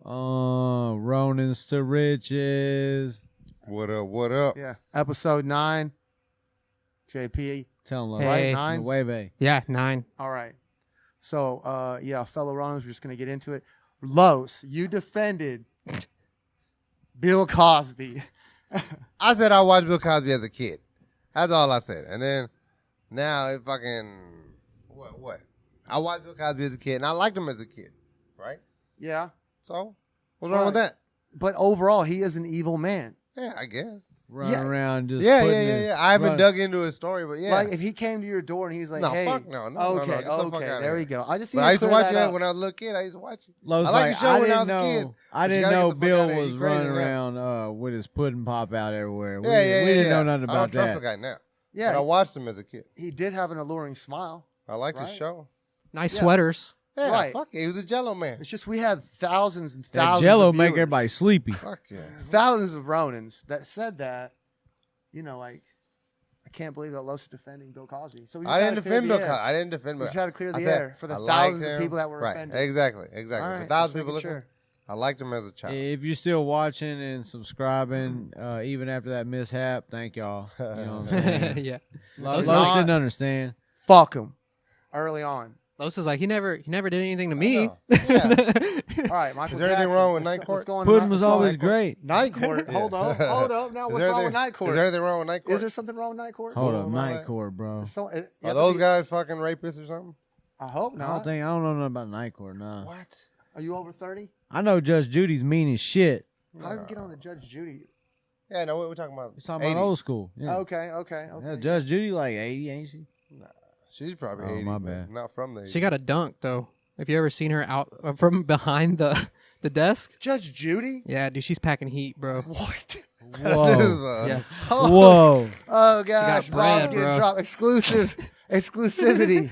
Ronins to riches. What up? What up? Yeah. Episode 9. JP. Tell them, Hey. Right? 9? Nueve. Yeah, 9. All right. So, fellow Ronins, we're just going to get into it. Los, you defended Bill Cosby. I said I watched Bill Cosby as a kid. That's all I said. And then now it fucking what? I watched Bill Cosby as a kid, and I liked him as a kid, right? Yeah. So what's wrong with that? But overall, he is an evil man. Yeah, I guess. Running around just Yeah. putting I haven't dug into his story, but yeah. Like, if he came to your door and he's like, No, hey. fuck no. Okay, Get the fuck outta there here. we go. I just But I used to watch it when I was a little kid. I used to watch it. Lowe's I liked the show when I was a kid. I But you didn't gotta know get the fuck Bill outta here. was You crazy running now. around with his pudding pop out everywhere. We Yeah. didn't know nothing I about don't trust that. the guy now. Yeah. But I watched him as a kid. He did have an alluring smile. I liked his Right. show. Nice Yeah. sweaters. Yeah, Right. fuck it. He was a Jello man. It's just we had thousands and That thousands Jello of make viewers, everybody sleepy. Fuck yeah. thousands of Ronins that said that, like, I can't believe that Los is defending Bill Cosby. So we just I had didn't to clear defend the Bill air. Cosby. I didn't defend We Bill just had to clear I the said air for the I liked thousands of him. people that were right. offended. Exactly. All For right, thousands just of people making listening. sure. I liked him as a child. If you're still watching and subscribing, even after that mishap, thank y'all. You know what I'm saying? Yeah. Los Los didn't understand. Fuck him early on. Los is like, he never did anything to me. Yeah. All right, Michael Is there anything Jackson. wrong with Let's Night go- Court? let's go on to Pudding Night- was let's go on always Night Court. great. Night Court. Hold up. Now, what's wrong with Night Court? Is there anything wrong with Night Court? Is there something wrong with Night Court? Hold Oh, up, my Night bad. Court, bro. So, you Are have to those be- guys fucking rapists or something? I hope I not. don't know nothing about Night Court. Nah. What? Are you over 30? I know Judge Judy's mean as shit. How did we get on the Judge Judy? Yeah, no, what we're talking about? He's talking about 80. old school. Yeah. Okay. Yeah, Judge Judy like 80, ain't she? She's probably Oh, 80. my but bad. Not from the 80s. She got a dunk, though. Have you ever seen her out from behind the desk? Judge Judy? Yeah, dude, she's packing heat, bro. What? Whoa. Yeah. Whoa. Oh gosh, got bread, bombs getting bro. dropped. Exclusivity.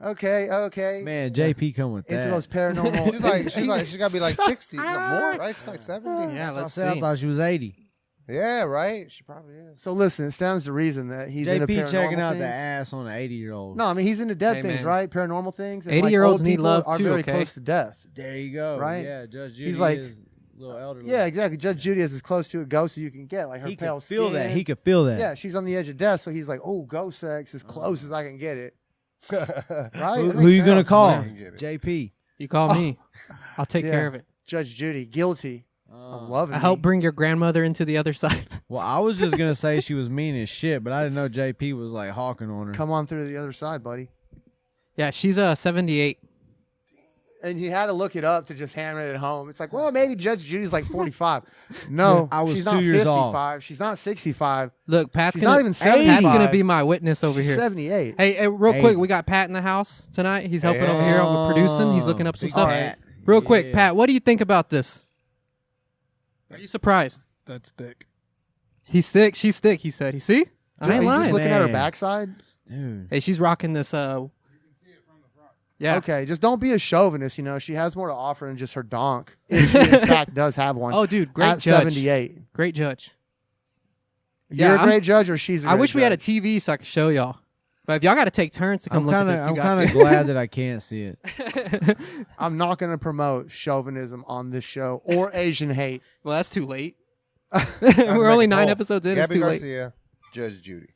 Okay. Man, JP come with Into that. those paranormal. she's got to be like 60. More, right? She's like 70. Yeah, I let's said I see. thought she was 80. Yeah, right? She probably is. So listen, it stands to reason that he's into JP paranormal checking out things. the ass on an 80-year-old. No, I mean he's into dead Hey, things, man. right? Paranormal things. And 80-year-olds old need people love are too, very okay? close to death. There you go. Right? Yeah, Judge Judy He's like- is a little elderly. Yeah, exactly. Judge Judy is as close to a ghost as you can get. Like her He pale could feel skin. that. He could feel that. Yeah, she's on the edge of death, so he's like, "Oh, ghost sex as close as I can get it." Right? Who, That who makes you gonna sense. call? I can get it. JP. You call me. I'll take Yeah. care of it. Judge Judy, guilty of loving I me. helped bring your grandmother into the other side. Well, I was just gonna say she was mean as shit, but I didn't know JP was like hawking on her. Come on through to the other side, buddy. Yeah, she's 78. And you had to look it up to just hammer it at home. It's like, well, maybe Judge Judy's like 45. No, I was she's 2 not years 55. off. She's not 65. Look, Pat's She's gonna, not even Pat's 75. gonna be my witness over She's here. 78. Hey, real Hey. quick, we got Pat in the house tonight. He's helping over here with producing. He's looking up some Big stuff. Pat. Real quick, Yeah. Pat, what do you think about this? Are you surprised? That's thick. He's thick. She's thick. He said. You see? I Are ain't you just lying. looking at her Man. backside? Dude. Hey, she's rocking this. Yeah. Okay, just don't be a chauvinist. She has more to offer than just her donk. If she, in fact, does have one. Oh, dude, great at judge. 78. Great judge. You're Yeah, a great judge, or she's a great I wish we had a judge? TV so I could show y'all. But if y'all got to take turns to come look at this, you I'm got kind of to. glad that I can't see it. I'm not going to promote chauvinism on this show or Asian hate. Well, that's too late. We're only 9 episodes in. Gabby It's too late. Garcia, Judge Judy.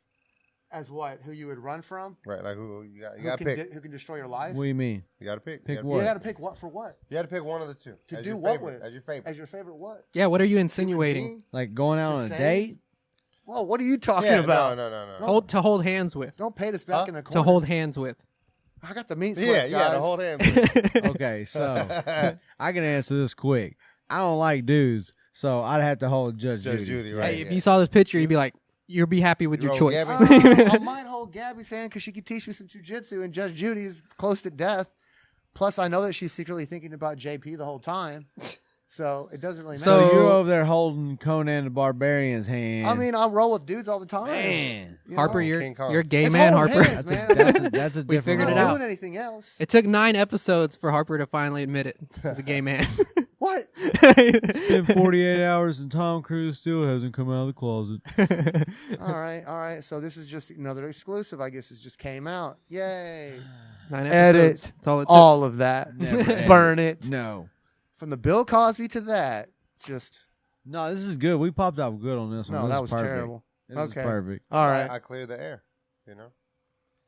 As what? Who you would run from? Right, like who you got? You Who got to can, pick. who can destroy your life? What do you mean? You got to pick. Pick You gotta what? You got to pick what for what? You got to pick one of the two. To as do your what favorite, with? As your favorite. As your favorite what? Yeah, what are you insinuating? Like going out on a Just date? saying? Whoa, what are you talking Yeah, about? no. Hold hands with. Don't paint us back in the corner. To hold hands with. I got the meat Yeah, sweats, yeah, guys. the whole hand. Okay, so I can answer this quick. I don't like dudes, so I'd have to hold Judge Judge Judy. Judy, right? Hey, if you saw this picture, you'd be like, you'll be happy with You your roll choice. Gabby? I might hold Gabby's hand because she could teach me some jujitsu, and Judge Judy is close to death. Plus, I know that she's secretly thinking about JP the whole time. So it doesn't really matter. So So- you're over there holding Conan the Barbarian's hand. I mean, I roll with dudes all the time. man, You Harper, know? you're King Kong. you're a gay It's man, holding Harper. hands, man. that's a We different figured I'm it not role. out. doing anything else. It took 9 episodes for Harper to finally admit it as a gay man. What? It's been 48 hours and Tom Cruise still hasn't come out of the closet. All right. So this is just another exclusive. I guess it just came out. Yay. 9 Edit episodes. That's all it took. all of that. Never edit. Burn it. No. from the Bill Cosby to that, just No, this is good. We popped off good on this one. no, This that is was perfect. terrible. This Okay. is perfect. All right. I cleared the air. You know.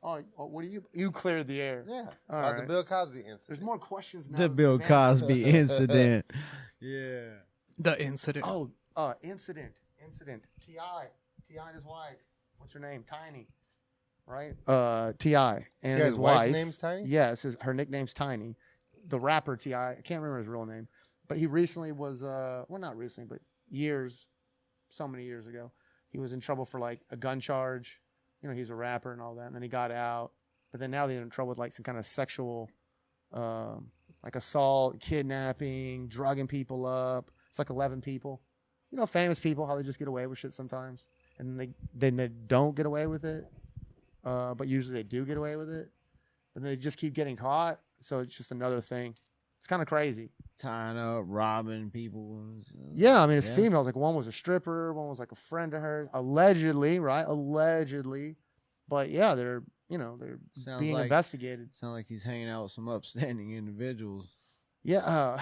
Oh, what do you cleared the air? Yeah. All About the right. Bill Cosby incident. There's more questions now. The than Bill we've answered. Cosby incident. Yeah. The incident. Oh, incident. Ti and his wife. What's her name? Tiny. Right? Ti and His his wife's wife. name's Tiny? Yes, her nickname's Tiny. The rapper Ti. I can't remember his real name, but he recently was well, not recently, but so many years ago, he was in trouble for like a gun charge. You know, he's a rapper and all that, and then he got out. But then now they're in trouble with like some kind of sexual, like assault, kidnapping, drugging people up. It's like 11 people. You know, famous people, how they just get away with shit sometimes, and then they don't get away with it. But usually they do get away with it, but they just keep getting caught. So it's just another thing. It's kind of crazy. Tying up, robbing people. Yeah, I mean, it's Yeah. females. Like one was a stripper, one was like a friend of hers, allegedly, right? Allegedly, but yeah, they're Sounds being like- investigated. Sound like he's hanging out with some upstanding individuals. Yeah.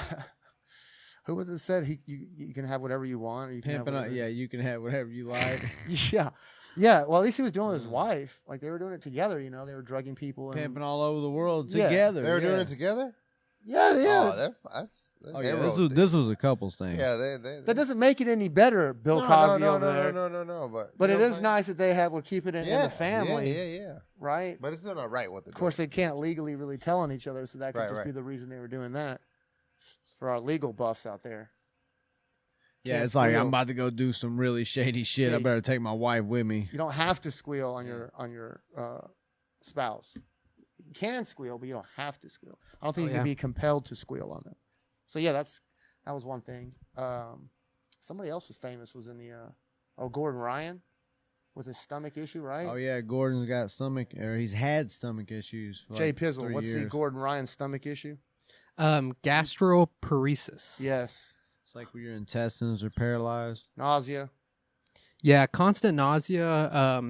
Who was it said you can have whatever you want, or you can have Pimping out. whatever. Yeah, you can have whatever you like. Yeah. Yeah. Well, at least he was doing it with his wife. Like they were doing it together. You know, they were drugging people. And, Pimping all over the world Yeah. together. They were doing yeah. it together? yeah. Oh, Oh yeah, this was a couples thing. Yeah, they That doesn't make it any better, Bill Cosby no, over there. no. But you it know is what I'm nice that they would keep it in saying? the family, Yeah. right? But it's still not right what they're Of course, they can't legally really tell on each other, so that could Right, just right. be the reason they were doing that. For our legal buffs out there. Yeah, Can't it's like squeal. I'm about to go do some really shady shit. I Yeah. better take my wife with me. You don't have to squeal on your spouse. You can squeal, but you don't have to squeal. I don't think Oh, you yeah. can be compelled to squeal on them. So yeah, that was one thing. Somebody else was famous. Was in the Gordon Ryan with his stomach issue, right? Oh yeah, Gordon's got he's had stomach issues. For Jay like Pizzle, 3 what's the years. Gordon Ryan stomach issue? Gastroparesis. Yes, It's like when your intestines are paralyzed. nausea. Yeah, constant nausea.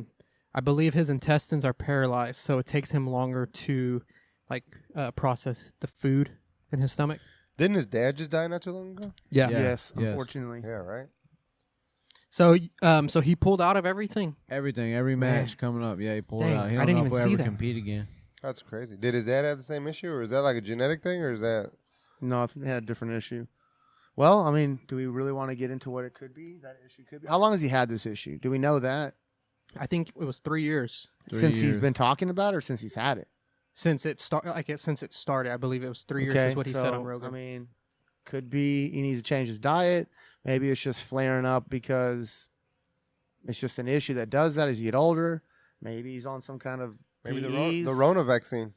I believe his intestines are paralyzed, so it takes him longer to process the food in his stomach. Didn't his dad just die not too long ago? Yeah. Yeah. Yes, yes. unfortunately. Yeah, right. So he pulled out of everything. Everything, every match coming up. Yeah, he pulled Dang, it out. He I don't didn't know if even we'll see ever that. compete again. That's crazy. Did his dad have the same issue, or is that like a genetic thing, or is that? No, I think they had a different issue. Well, I mean, do we really want to get into what it could be? That issue could be. How long has he had this issue? Do we know that? I think it was 3 years 3 Since he's years. been talking about it, or since he's had it? since it started. I believe it was 3 years is what he said on Rogan. I mean, could be he needs to change his diet. Maybe it's just flaring up because it's just an issue that does that as you get older. Maybe he's on some kind of Maybe PEs. the Rona vaccine.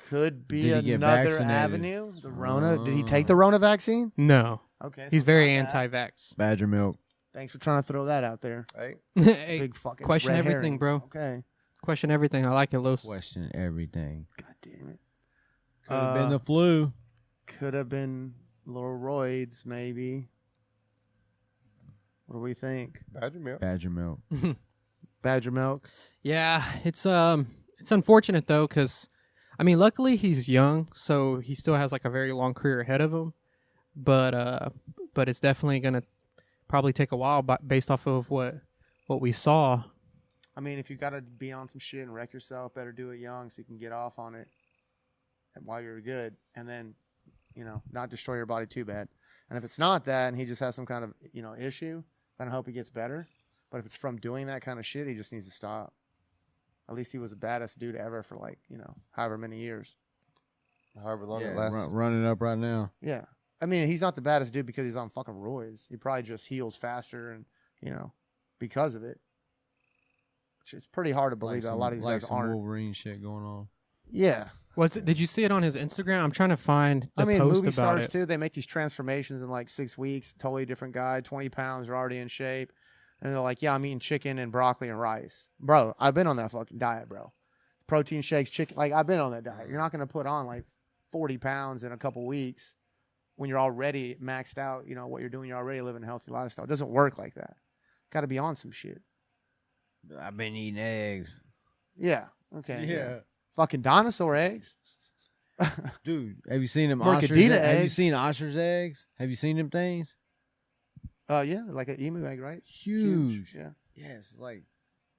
Could be Did he get another vaccinated? avenue. The Rona. Did he take the Rona vaccine? No, Okay. he's so very not that. anti-vax. Badger milk. Thanks for trying to throw that out there. Right? Hey, Big fucking question red everything, herrings. bro. Okay. question everything. I like it, Los. Question everything. God damn it. Could have been the flu. Could have been little roids, maybe. What do we think? Badger milk. Badger milk. Badger milk. Yeah, it's unfortunate though, because I mean, luckily he's young, so he still has like a very long career ahead of him. But it's definitely gonna probably take a while, based off of what we saw. I mean, if you got to be on some shit and wreck yourself, better do it young so you can get off on it and while you're good, and then, not destroy your body too bad. And if it's not that, and he just has some kind of, issue, then I hope he gets better. But if it's from doing that kind of shit, he just needs to stop. At least he was the baddest dude ever for however many years. However long Yeah, it lasts. running up right now. Yeah. I mean, he's not the baddest dude because he's on fucking roids. He probably just heals faster and, because of it. Which is pretty hard to believe that a lot of these guys some aren't. Wolverine shit going on. Yeah. Did you see it on his Instagram? I'm trying to find the post movie about stars it. too. They make these transformations in 6 weeks. Totally different guy. 20 pounds. They're already in shape, and they're like, "Yeah, I'm eating chicken and broccoli and rice, bro. I've been on that fucking diet, bro. Protein shakes, chicken. I've been on that diet. You're not gonna put on 40 pounds in a couple weeks when you're already maxed out. What you're doing. You're already living a healthy lifestyle. It doesn't work like that. Got to be on some shit. I've been eating eggs. Yeah. Okay. Fucking dinosaur eggs. Dude, have you seen them More ostrich? Cadena Have you eggs. seen ostrich eggs? Have you seen them things? Yeah, like an emu egg, right? Huge. Yeah. Yes, like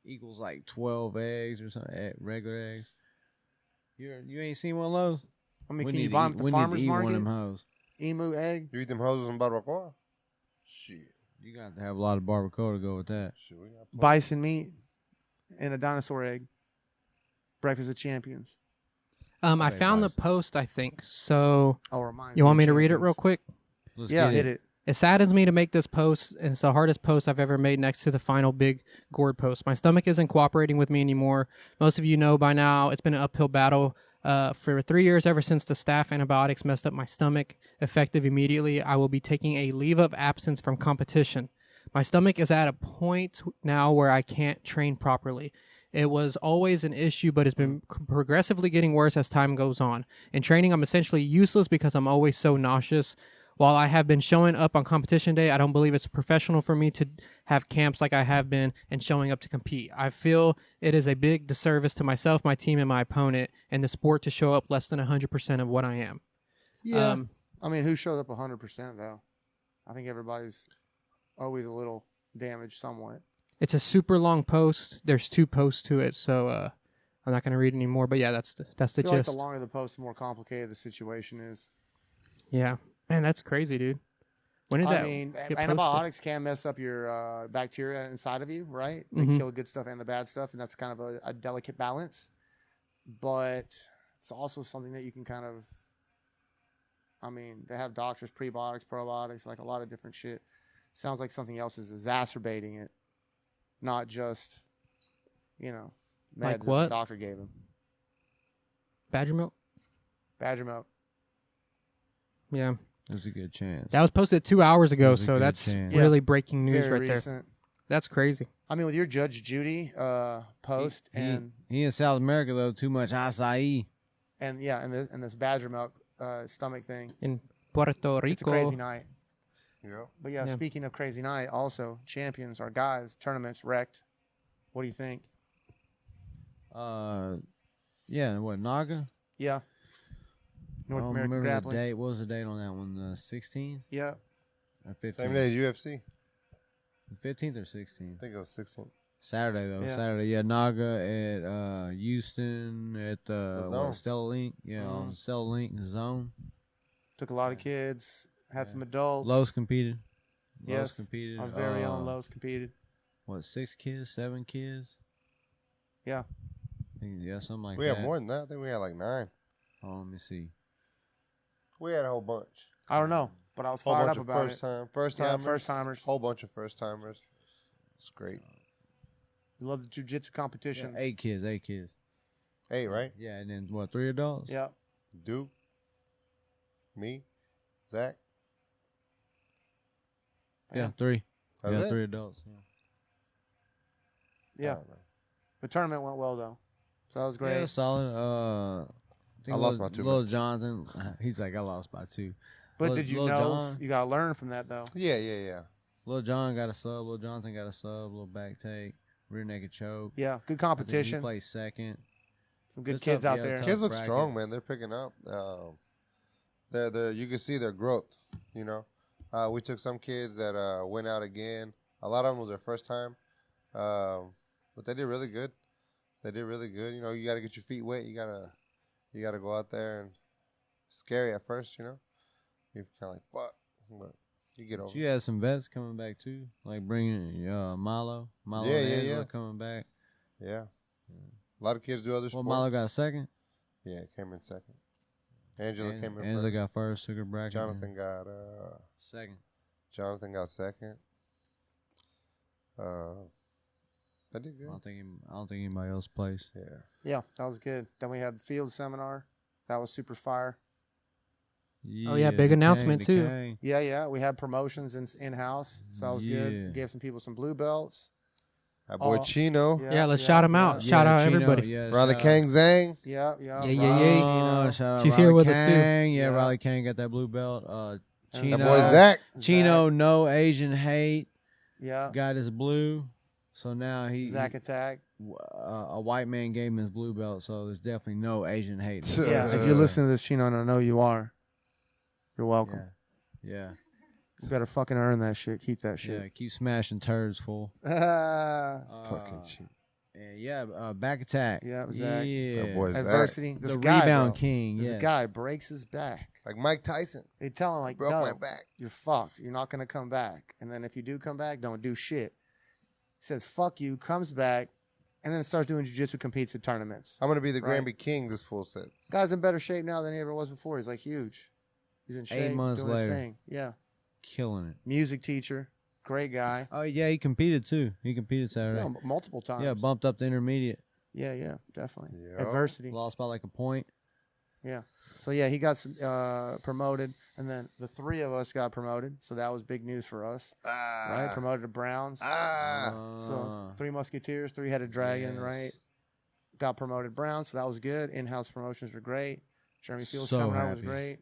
equals like 12 eggs or something. Regular eggs. You ain't seen one of those? I mean, We can you need to buy eat- them at the we need to farmer's eat market? one of them hoes. Emu egg. You eat them hoses in barbacoa? Shit. You got to have a lot of barbacoa to go with that. Shit, we got plenty. Bison meat and a dinosaur egg. Breakfast of Champions. I Okay, found the guys. post, I think. So I'll remind you want me to read it champions. real quick? Let's Yeah, get hit it. It saddens me to make this post, and it's the hardest post I've ever made next to the final big gourd post. My stomach isn't cooperating with me anymore. Most of you know by now it's been an uphill battle for 3 years ever since the staph antibiotics messed up my stomach. Effective immediately, I will be taking a leave of absence from competition. My stomach is at a point now where I can't train properly. It was always an issue, but it's been progressively getting worse as time goes on. In training, I'm essentially useless because I'm always so nauseous. While I have been showing up on competition day, I don't believe it's professional for me to have camps like I have been and showing up to compete. I feel it is a big disservice to myself, my team, and my opponent, and the sport to show up less than 100% of what I am. Yeah. I mean, who showed up 100% though? I think everybody's always a little damaged somewhat. It's a super long post. There's 2 posts to it, so I'm not going to read any more. But yeah, that's the I feel like gist. the longer the post, the more complicated the situation is. Yeah, man, that's crazy, dude. When did I that? mean, get posted? antibiotics can mess up your bacteria inside of you, right? They Mhm. kill the good stuff and the bad stuff, and that's kind of a delicate balance. But it's also something that you can kind of, I mean, they have doctors, prebiotics, probiotics, like a lot of different shit. Sounds like something else is exacerbating it, not just, meds Like that the what? doctor gave him. Badger milk. Badger milk. Yeah, There's a good chance. that was posted 2 hours ago, There's a so good that's chance. really breaking news Very right there. recent. That's crazy. I mean, with your Judge Judy post and He in South America though, too much acai. and this badger milk stomach thing, In Puerto Rico. it's a crazy night. Yeah. But yeah, Yeah. speaking of crazy night, also champions, our guys, tournaments wrecked. What do you think? Yeah, what Naga? Yeah, I North don't American remember grappling. the date. What was the date on that one? The 16th Yeah, or 15th? Same day as UFC. The 15th or 16th? I think it was 16. Saturday though. Yeah. Saturday. Yeah, Naga at Houston at The the Zone. Stella Link. Yeah, on Stella Link Zone. took a lot of kids, had some adults. Los competed. Los Yes, competed. our very own Lowe's competed. What, 6 kids, 7 kids? Yeah. Yeah, something like We that. had more than that. I think we had like 9. Oh, let me see. We had a whole bunch. I don't know, but I was Whole fired bunch up of about first it. time, first Yeah, timers. first timers. Whole bunch of first timers. It's great. We love the jiu-jitsu competitions. Yeah, 8 kids, 8 kids. 8, right? Yeah, and then what, 3 adults? Yeah. Duke, me, Zach. Yeah, 3. That's yeah, it? 3 adults. Yeah. Yeah. I don't know. The tournament went well though, so that was great. Yeah, solid. I lost by 2 Little minutes. Jonathan, he's like, I lost by 2. But Lil- did you Lil know John? you got to learn from that though? Yeah. Little John got a sub. Little Jonathan got a sub. Little back take. Rear naked choke. Yeah, good I think competition. He placed second. Some good It's kids tough, out yeah, there. tough. Kids look bracket. strong, man. They're picking up. They're you can see their growth. You know, we took some kids that went out again. A lot of them was their first time, but they did really good. They did really good. You know, you got to get your feet wet. You gotta go out there, and scary at first. You know, you're kind of like fuck, but you get over. But you had some vets coming back too, like bringing Milo. Milo Yeah, and yeah, Angela yeah. coming back. Yeah, a lot of kids do other Well, sports. Milo got a second. Yeah, came in second. Angela came in Angela first. got first. Sugar bracket. Jonathan got second. Jonathan got second. I did good. I don't think anybody else placed. Yeah. Yeah, that was good. Then we had the field seminar. That was super fire. Oh, yeah, big the announcement, Kang, too. the Kang. Yeah. We had promotions in house, so that was Yeah. good. Gave some people some blue belts. Our boy Oh, Chino. Yeah, let's shout him out. Shout out Chino, everybody. Yeah, Riley shout Kang Zhang. Yeah. Yeah, Riley, yeah. Oh, shout out She's Riley here with us, too. Kang. Yeah, Yeah. Riley Kang got that blue belt. And Chino, That boy Zach. Chino, no Asian hate. Yeah. Got his blue. So now he Zach Attack. a white man gave him his blue belt, so there's definitely no Asian hate. Yeah, if you're listening to this, Chino, and I know you are, you're welcome. Yeah. You better fucking earn that shit. Keep that Yeah, shit. keep smashing turds, fool. Fucking shit. And back attack. Yeah, it was Zach. Yeah. That boy's Zach. Adversity. This The guy, rebound bro, king. This Yeah. guy breaks his back. Like Mike Tyson. They tell him, like, Broke no, my back. you're fucked. You're not going to come back. And then if you do come back, don't do shit. He says, fuck you, comes back, and then starts doing jiu-jitsu, competes at tournaments. I'm gonna be the Right. Granby King. This fool said. Guy's in better shape now than he ever was before. He's, like, huge. He's in shape, 8 months doing later. his thing. Yeah. Killing it. Music teacher. Great guy. Oh, yeah, he competed, too. He competed Saturday. Yeah, multiple times. Yeah, bumped up to intermediate. Yeah, definitely. Yeah. Adversity. Lost by like a point. Yeah. So, yeah, he got promoted, and then the three of us got promoted, so that was big news for us, right? Promoted to Browns. So, Three Musketeers, Three-Headed Dragon, Yes. right? Got promoted Browns, so that was good. In-house promotions were great. Jeremy Fields' So seminar was happy. great.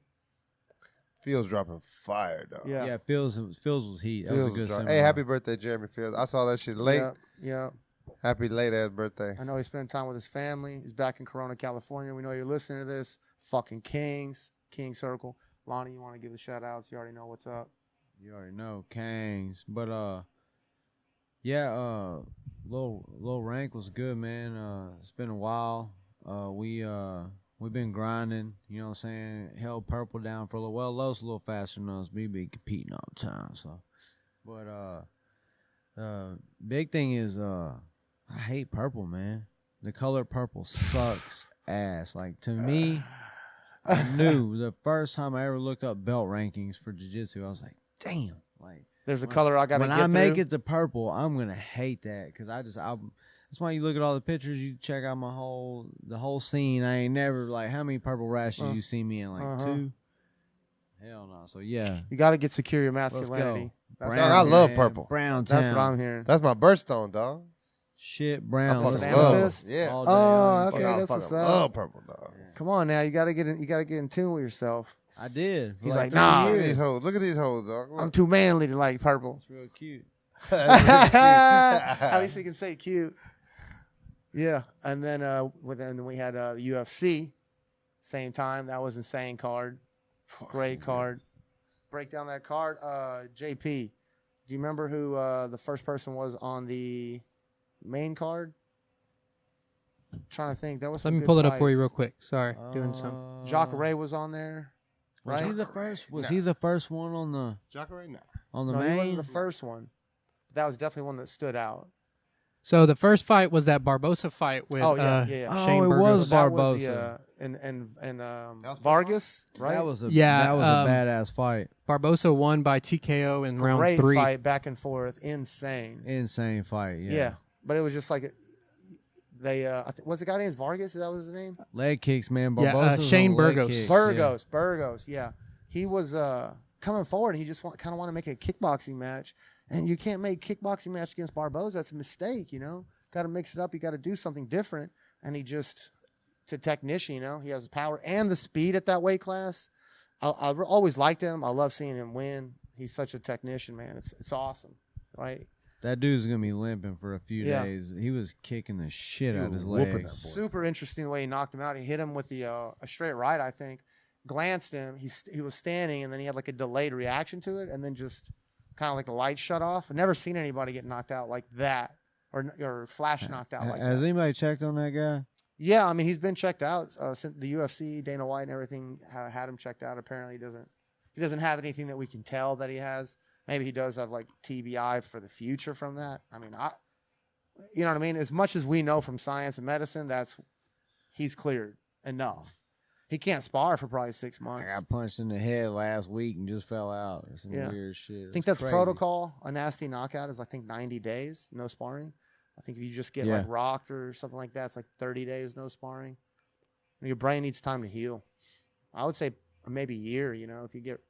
Fields dropping fire, dog. Yeah. Fields was heat. That was a Fields good drop- seminar. Hey, happy birthday, Jeremy Fields. I saw that shit late. Yeah. Happy late ass birthday. I know he's spending time with his family. He's back in Corona, California. We know you're listening to this. Fucking Kings, King Circle. Lonnie, you want to give the shout outs? You already know what's up. You already know, Kangs. But low rank was good, man. It's been a while. We've been grinding, you know what I'm saying? Held purple down for a little while. Low's a little faster than us. We been competing all the time, so big thing is I hate purple, man. The color purple sucks ass. Like, to me, I knew the first time I ever looked up belt rankings for jiu-jitsu, I was like, damn. Like, There's a color I got to when get I make through. it to purple, I'm gonna hate that because that's why you look at all the pictures. You check out the whole scene. I ain't never like how many purple rashes you see me in, like 2. Hell no. So yeah, You got to get secure your let's masculinity. go. That's, Brown, I love man. purple. Brown that's town. what I'm hearing. That's my birthstone, dog. Shit, I brown. fucking Let's love. go. Amethyst? Yeah. All day Oh, long. okay, I that's fucking what's up. love purple, dog. Come on now, you got to get in tune with yourself. I did. For He's like, 3 nah. Look at years. these hoes. Look at these hoes, dog. I'm too manly to like purple. It's real cute. At least he can say cute. Yeah, and then we had UFC, same time. That was insane card, great card. Break down that card. JP, do you remember who the first person was on the main card? I'm trying to think. There was. Let some me good pull it up for you fights. real quick. Sorry, doing some. Jacques Ray was on there. Was he right? the first? Was Nah. he the first one on the Jacare, nah. on the No, he main? wasn't the first one. That was definitely one that stood out. So the first fight was that Barbosa fight with Oh, yeah. Oh, Shane it Burgos. was That was Barbosa. and was Vargas, right? That was a Yeah, That was a badass fight. Barbosa won by TKO in round Great 3. fight, back and forth, insane. Insane fight. Yeah, Yeah. but it was just like they. Was the guy named Vargas? That was his name. Leg kicks, man. Yeah, Barbosa. Shane Burgos. Burgos. Yeah, he was coming forward. He just kind of want to make a kickboxing match, and you can't make kickboxing match against Barbosa. That's a mistake. You know, got to mix it up. You got to do something different. And he just to technician. You know, he has the power and the speed at that weight class. I always liked him. I love seeing him win. He's such a technician, man. It's awesome, right? That dude's gonna be limping for a few Yeah. days. He was kicking the shit He out of was his whooping legs. that boy. Super interesting the way he knocked him out. He hit him with the a straight right, I think. Glanced him. He was standing, and then he had like a delayed reaction to it, and then just kind of like the light shut off. I've never seen anybody get knocked out like that, or flash knocked out like Has that. anybody checked on that guy? Yeah, I mean he's been checked out since the UFC, Dana White, and everything had him checked out. Apparently, he doesn't have anything that we can tell that he has. Maybe he does have like TBI for the future from that. I mean, you know what I mean? As much as we know from science and medicine, he's cleared enough. He can't spar for probably 6 I months. got punched in the head last week and just fell out. Or some Yeah. weird shit. I think It's that's crazy. protocol. A nasty knockout is I think 90 days, no sparring. I think if you just get Yeah. like rocked or something like that, it's like 30 days, no sparring. Your brain needs time to heal. I would say maybe a year. You know, if you get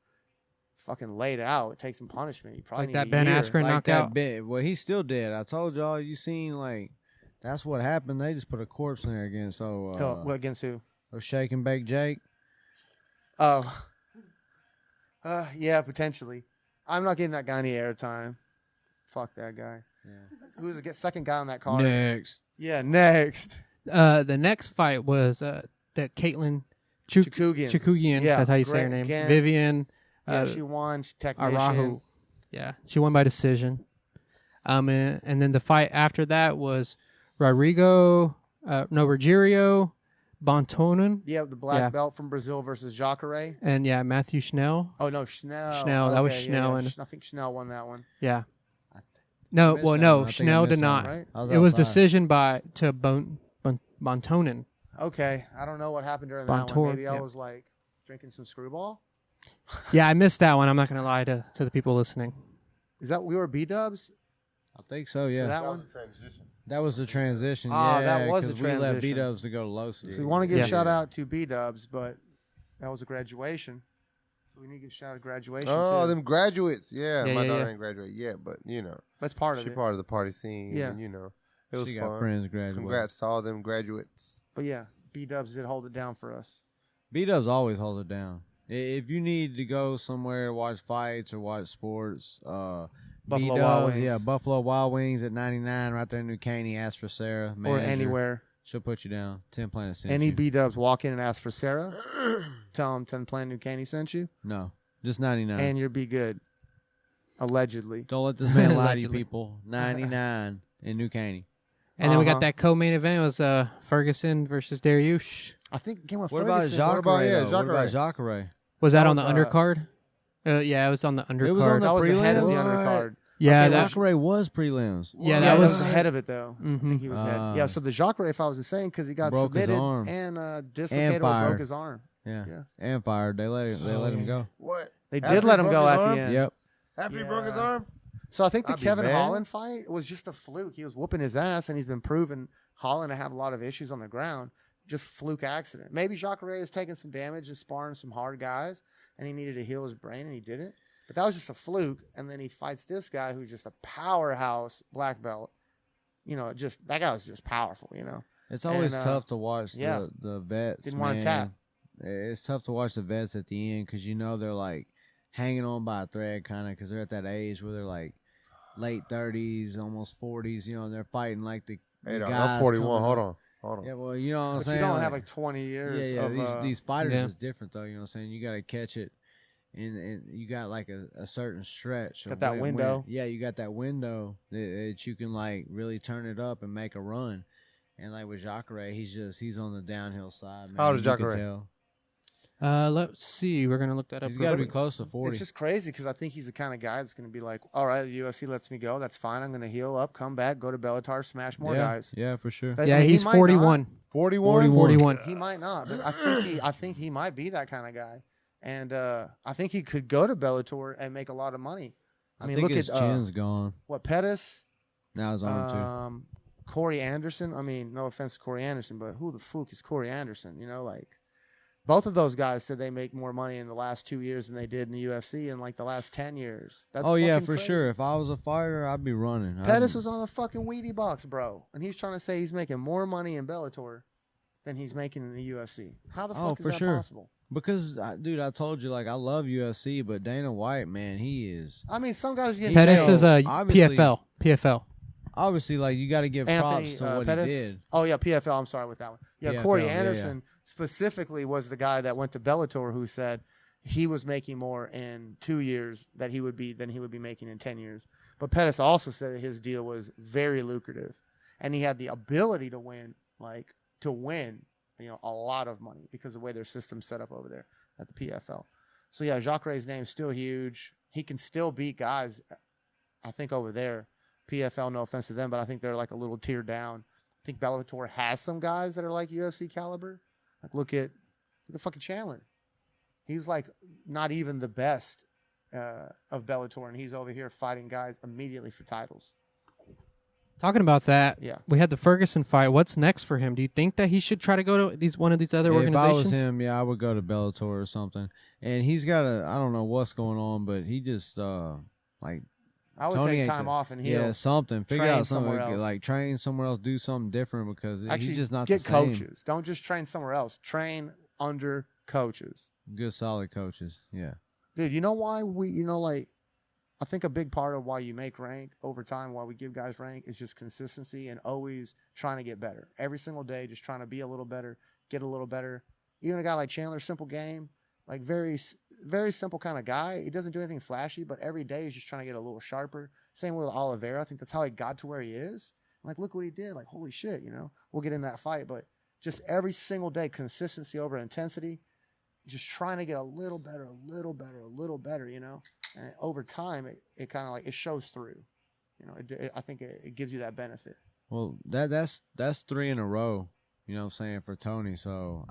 fucking laid out, it takes some punishment. You probably Like need that a Ben year. Askren Like knockout. that bit. Well, he's still dead. I told y'all. You seen like that's what happened. They just put a corpse in there again. So What against who? Shake and Bake Jake. Oh, yeah, potentially. I'm not getting that guy any airtime. Fuck that guy. Yeah. who's the second guy on that card? Next. Yeah, next. The next fight was that Caitlin Chikugian. Chikugian. Yeah, That's how you say her great. name. Again, Vivian. Yeah, she won. She's technician. Arahu. Yeah, she won by decision. And then the fight after that was Rogerio Bontonen. Yeah, the black Yeah. belt from Brazil versus Jacare. And yeah, Matthew Schnell. Oh no, Schnell. Schnell, that was Okay, Schnell and- I think Schnell won that one. Yeah. I No, missed well, that no, one. I think I Schnell missed did that not. one. Right? I was It was outside. decision to Bontonen. Okay, I don't know what happened during that Bontor, one. Maybe I yeah. was like drinking some screwball. Yeah, I missed that one. I'm not going to lie to the people listening. Is that we were B Dubs? I think so. Yeah. that That was one? a transition. That was the transition. Ah, yeah, that was the 'cause we left transition. B-Dubs to go to Los's. So we want to give Yeah. a shout out to B Dubs, but that was a graduation. So we need to give a shout out to graduation. Oh, too. them graduates. Yeah, Yeah, my yeah, daughter yeah. ain't graduated yet, but you know, That's part of she it. part of the party scene. Yeah. And, it was She fun. got friends graduating. Congrats to all them graduates. But yeah, B Dubs did hold it down for us. B-Dubs always hold it down. If you need to go somewhere to watch fights or watch sports, Buffalo B-Dubs, Wild Wings. yeah, Buffalo Wild Wings at 99 right there in New Caney. Ask for Sarah. Or manager. anywhere. She'll put you down. 10 Planet sent Any you. B Dubs walk in and ask for Sarah. Tell them 10 Plan New Caney sent you. No, just 99. And you'll be good. Allegedly. Don't let this man lie to you, Allegedly. people. 99 in New Caney. And then we Uh-huh. got that co-main event. It was Ferguson versus Dariush. I think again with What about Ferguson. Jacare? about- yeah, though? What about Jacare? Jacare? Was that That on the was, undercard? Yeah, it was on the undercard. It was on That was ahead of the What? undercard. yeah, Okay, that, Jacare was prelims. yeah, Yeah, that was. ahead of it though. I Mhm. think he was ahead. Ah. Yeah, so the Jacare, if I was insane, because he got Broke his submitted arm. and dislocated or fired. broke his arm. Yeah. Yeah. And fired. They let him go. What? They After did he let him broke go his at arm? the end. Yep. After he broke his Yeah. arm? So I think the I'd be Kevin mad. Holland fight was just a fluke. He was whooping his ass, and he's been proven Holland to have a lot of issues on the ground. Just fluke accident. Maybe Jacare is taking some damage and sparring some hard guys, and he needed to heal his brain, and he didn't. But that was just a fluke. And then he fights this guy who's just a powerhouse black belt. Just that guy was just powerful. It's always And, tough to watch yeah. the vets. Didn't wanna man. tap. It's tough to watch the vets at the end because they're like hanging on by a thread, kind of, because they're at that age where they're like late 30s, almost 40s. And they're fighting like the Hey, dog, guys I'm 41. coming Hold up. on. Yeah, well, you know what I'm But saying. you don't have like 20 years yeah. of These fighters Yeah. is different though. You know what I'm saying. You got to catch it, and you got like a certain stretch. Got of that window. yeah, you got that window that you can like really turn it up and make a run. And like with Jacare, he's on the downhill side. Man. How old is You can Jacare? tell. Let's see. We're gonna look that up. He's real got to be quick. close to 40. It's just crazy because I think he's the kind of guy that's going to be like, all right, the UFC lets me go. That's fine. I'm going to heal up, come back, go to Bellator, smash more yeah, guys. Yeah, for sure. That- Yeah, I mean, he he's might not. 41. 41? 41. He might not, but I think he might be that kind of guy. And I think he could go to Bellator and make a lot of money. I mean, think look his at chin's gone. what Pettis, Now his arm Corey Anderson. I mean, no offense to Corey Anderson, but who the fuck is Corey Anderson? Both of those guys said they make more money in the last 2 years than they did in the UFC in like the last 10 years. That's too. Oh yeah, fucking for crazy. sure. If I was a fighter, I'd be running. Pettis was on the fucking Wheatie box, bro, and he's trying to say he's making more money in Bellator than he's making in the UFC. How the Oh, fuck is for that sure. possible? Because, dude, I told you, like, I love UFC, but Dana White, man, he is I mean, some guys get Pettis paid. is a obviously- PFL. obviously like you got to give props Anthony to what Pettis. he did. Oh yeah, PFL. I'm sorry with that one. Yeah, PFL, Corey yeah, Anderson specifically was the guy that went to Bellator who said he was making more in 2 years than he would be making in 10 years. But Pettis also said that his deal was very lucrative, and he had the ability to win, a lot of money because of the way their system's set up over there at the PFL. So yeah, Jacare's name's still huge. He can still beat guys, I think, over there. PFL, no offense to them, but I think they're like a little tier down. I think Bellator has some guys that are like UFC caliber. Like look at fucking Chandler. He's like not even the best of Bellator, and he's over here fighting guys immediately for titles. Talking about that, Yeah. we had the Ferguson fight. What's next for him? Do you think that he should try to go to one of these other If I organizations? was him, yeah, I would go to Bellator or something. And he's got I don't know what's going on, but he just like I would Tony take ain't time the- off and heal. yeah, something. Figure Train out something somewhere else. like train somewhere else, do something different because Actually, he's just not get the same. coaches. Don't just train somewhere else. Train under coaches. Good solid coaches. Yeah. Dude, you know why I think a big part of why you make rank over time, why we give guys rank, is just consistency and always trying to get better. Every single day, just trying to be a little better, get a little better. Even a guy like Chandler, simple game, like very, very simple kind of guy. He doesn't do anything flashy, but every day he's just trying to get a little sharper. Same with Oliveira. I think that's how he got to where he is. Like, look what he did. Like, holy shit, you know? We'll get in that fight, but just every single day, consistency over intensity, just trying to get a little better, a little better, a little better, you know? And over time, it kind of like, it shows through. You know, I think it gives you that benefit. Well, that's 3 in a row, you know what I'm saying, for Tony. So,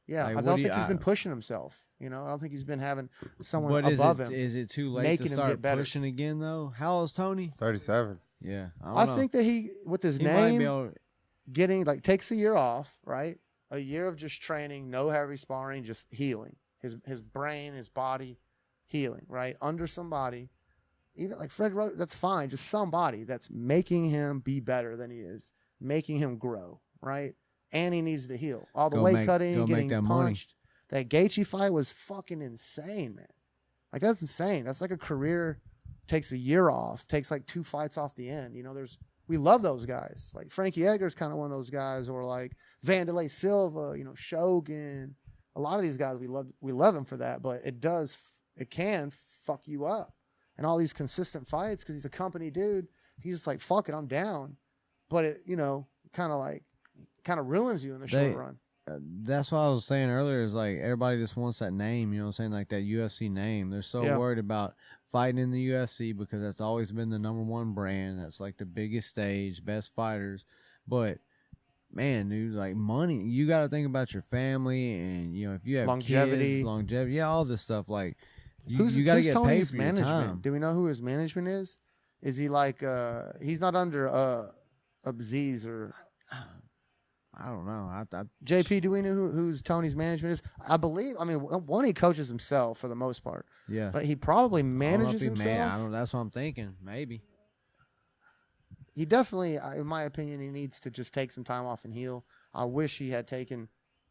yeah, like, I don't think he's been pushing himself. You know, I don't think he's been having someone above him. Is it too late making to him start get better. pushing again, though? How old is Tony? 37. Yeah. I think that he, with his He might be name, able, getting, like, takes a year off, right? A year of just training, no heavy sparring, just healing. His brain, his body, healing, right? Under somebody, even like Fred Rose, that's fine. Just somebody that's making him be better than he is, making him grow, right? And he needs to heal. All the weight cutting, getting punched. That Gaethje fight was fucking insane, man. Like, that's insane. That's like a career, takes a year off, takes like 2 fights off the end. You know, we love those guys. Like Frankie Edgar's kind of one of those guys, or like Vanderlei Silva, you know, Shogun. A lot of these guys, we love them for that, but it can fuck you up. And all these consistent fights, because he's a company dude, he's just like, fuck it, I'm down. But it, you know, kind of ruins you in the short run. That's what I was saying earlier, is like everybody just wants that name, you know what I'm saying, like that UFC name. They're so worried about fighting in the UFC because that's always been the #1 brand. That's like the biggest stage, best fighters. But man, dude, like, money, you got to think about your family, and, you know, if you have longevity, yeah, all this stuff. Like, you who's got to get paid Tony's for management? your time. Do we know who his management is? Is he like he's not under Abziz or I don't know. JP? Do we know who's Tony's management is? I believe. I mean, one, he coaches himself for the most part. Yeah, but he probably manages himself. I don't. That's what I'm thinking. Maybe. He definitely, in my opinion, he needs to just take some time off and heal. I wish he had taken.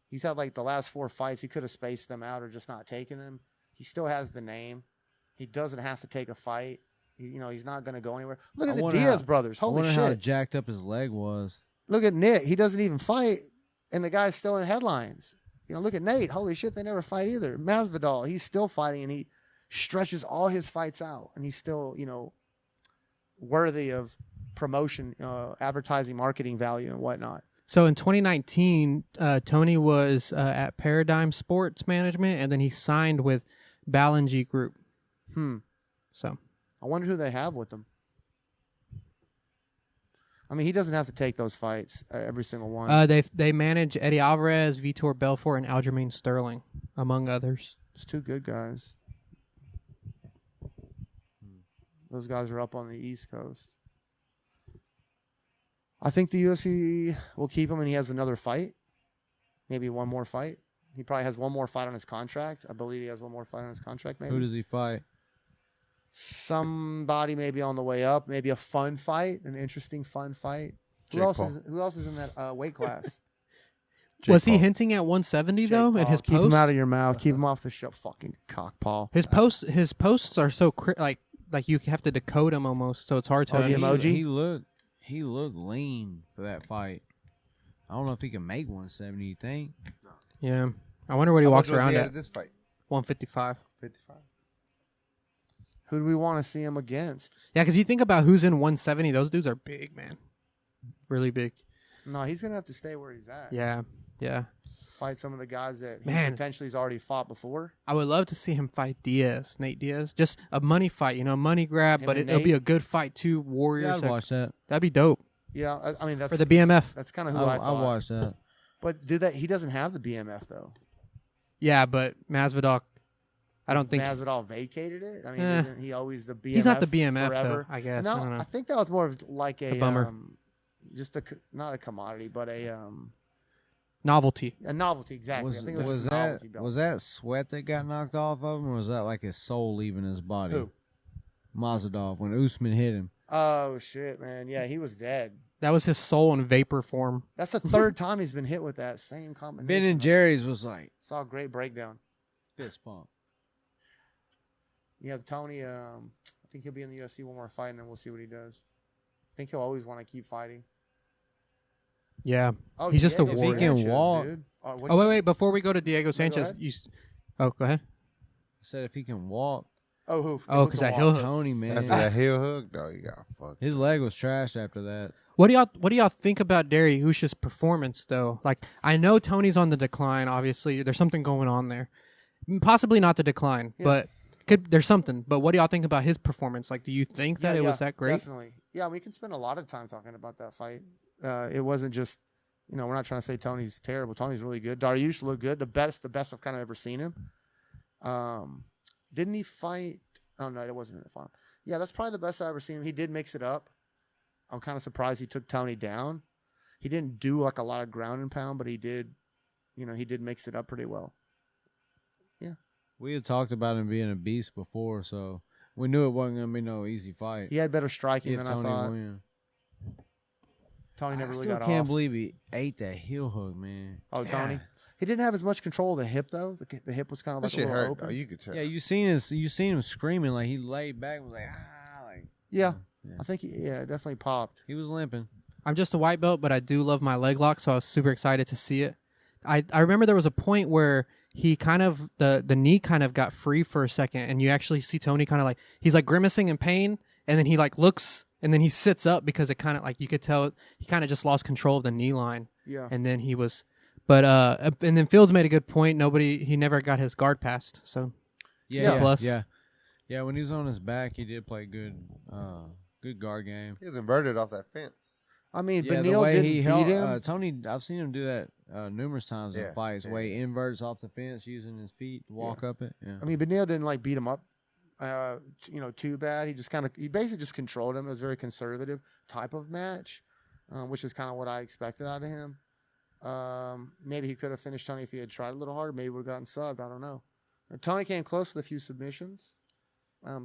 He's had like the last 4 fights. He could have spaced them out or just not taken them. He still has the name. He doesn't have to take a fight. You know, he's not going to go anywhere. Look at the Diaz brothers. Holy shit! How jacked up his leg was. Look at Nick. He doesn't even fight, and the guy's still in headlines. You know, look at Nate. Holy shit, they never fight either. Masvidal, he's still fighting, and he stretches all his fights out, and he's still, you know, worthy of promotion, advertising, marketing value, and whatnot. So in 2019, Tony was at Paradigm Sports Management, and then he signed with Ballingy Group. So I wonder who they have with them. I mean, he doesn't have to take those fights, every single one. They manage Eddie Alvarez, Vitor Belfort, and Aljamain Sterling, among others. It's 2 good guys. Those guys are up on the East Coast. I think the UFC will keep him, and he has another fight. Maybe one more fight. He probably has one more fight on his contract. I believe he has one more fight on his contract, maybe. Who does he fight? Somebody maybe on the way up. Maybe a fun fight, an interesting fun fight. Who else is in that weight class? Was he hinting at 170 though in his Keep post? him out of your mouth. Keep him off the show. Fucking cock, Paul. His posts are so like you have to decode them almost, so it's hard to. The emoji. He looked lean for that fight. I don't know if he can make 170. You think? Yeah, I wonder what he walks around at. This fight, 155. 55. Who do we want to see him against? Yeah, because you think about who's in 170, those dudes are big, man. Really big. No, he's going to have to stay where he's at. Yeah. Fight some of the guys that he potentially has already fought before. I would love to see him fight Nate Diaz. Just a money fight, you know, money grab, but it'll be a good fight too. Warriors. Yeah, I'd watch that. That'd be dope. Yeah, I mean, that's for the BMF. That's kind of who I thought. I'll watch that. But he doesn't have the BMF, though. Yeah, but Masvidal, I don't think Masvidal vacated it. I mean, isn't he always the BMF? He's not the BMF forever? though, I guess. No, I don't know. I think that was more of like a bummer. Just not a commodity, but a novelty. A novelty, exactly. I think it was a novelty belt. Was that sweat that got knocked off of him, or was that like his soul leaving his body? Who? Masvidal, when Usman hit him. Oh shit, man! Yeah, he was dead. That was his soul in vapor form. That's the 3rd time he's been hit with that same combination. Ben and Jerry's was like saw a great breakdown. fist pump. Yeah, Tony. I think he'll be in the UFC one more fight, and then we'll see what he does. I think he'll always want to keep fighing. Yeah. Oh, He's just a Diego warrior. He can Sanchez, walk. dude. Oh, wait. Before we go to Diego go Sanchez, ahead. oh, go ahead. I said if he can walk, Oh, who? Oh, because that heel hook. Tony, After man, that heel hook, no, you got fucked. his leg was trashed after that. What do y'all think about Dariush's performance though? Like, I know Tony's on the decline. Obviously, there's something going on there. Possibly not the decline, Yeah. but there's something. But what do y'all think about his performance? Like, do you think that it was that great? Definitely. Yeah, we can spend a lot of time talking about that fight. It wasn't just, we're not trying to say Tony's terrible. Tony's really good. Dariush looked good. The best I've kind of ever seen him. Didn't he fight? Oh, no, it wasn't in the final. Yeah, that's probably the best I've ever seen him. He did mix it up. I'm kind of surprised he took Tony down. He didn't do like a lot of ground and pound, but he did mix it up pretty well. Yeah. We had talked about him being a beast before, so we knew it wasn't going to be no easy fight. He had better striking If than Tony I thought. win. Tony never I really still got can't off. believe he ate that heel hook, man. Oh, Tony. God. He didn't have as much control of the hip though. The hip was kind of That like a shit little hurt. open. Oh, you could tell. Yeah, you seen him screaming like he laid back and was like Yeah. Yeah. I think it definitely popped. he was limping. I'm just a white belt, but I do love my leg lock, so I was super excited to see it. I remember there was a point where he kind of the knee kind of got free for a second, and you actually see Tony kind of like he's like grimacing in pain, and then he like looks, and then he sits up because it kind of like you could tell he kind of just lost control of the knee line, Yeah. and then he was, but and then Fields made a good point. He never got his guard passed, so Yeah, plus. yeah. When he was on his back, he did play good guard game. He was inverted off that fence. I mean, Yeah, the Beneil way didn't he beat held him. Tony, I've seen him do that numerous times Yeah, in fights. yeah. Way he inverts off the fence using his feet to walk up it. Yeah. I mean, Beneil didn't like beat him up, too bad. He basically just controlled him. It was a very conservative type of match, which is kind of what I expected out of him. Maybe he could have finished Tony if he had tried a little harder. Maybe would have gotten subbed. I don't know. Tony came close with a few submissions,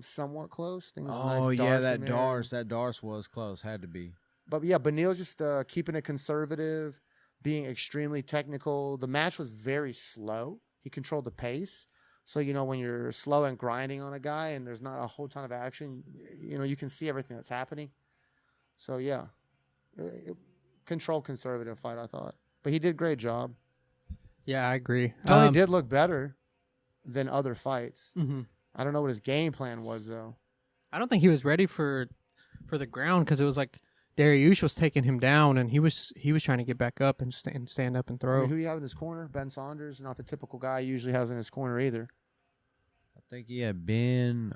somewhat close. I think it was a nice Oh yeah, Darce that in there. Darce was close. Had to be. But yeah, Beneil's just keeping it conservative, being extremely technical. The match was very slow. He controlled the pace. So, when you're slow and grinding on a guy and there's not a whole ton of action, you can see everything that's happening. So, yeah, controlled conservative fight, I thought. But he did a great job. Yeah, I agree. Tony did look better than other fights. Mm-hmm. I don't know what his game plan was, though. I don't think he was ready for the ground because it was like Dariush was taking him down, and he was trying to get back up and stand up and I throw. mean, who do you have in his corner? Ben Saunders, not the typical guy he usually has in his corner either. I think he had been.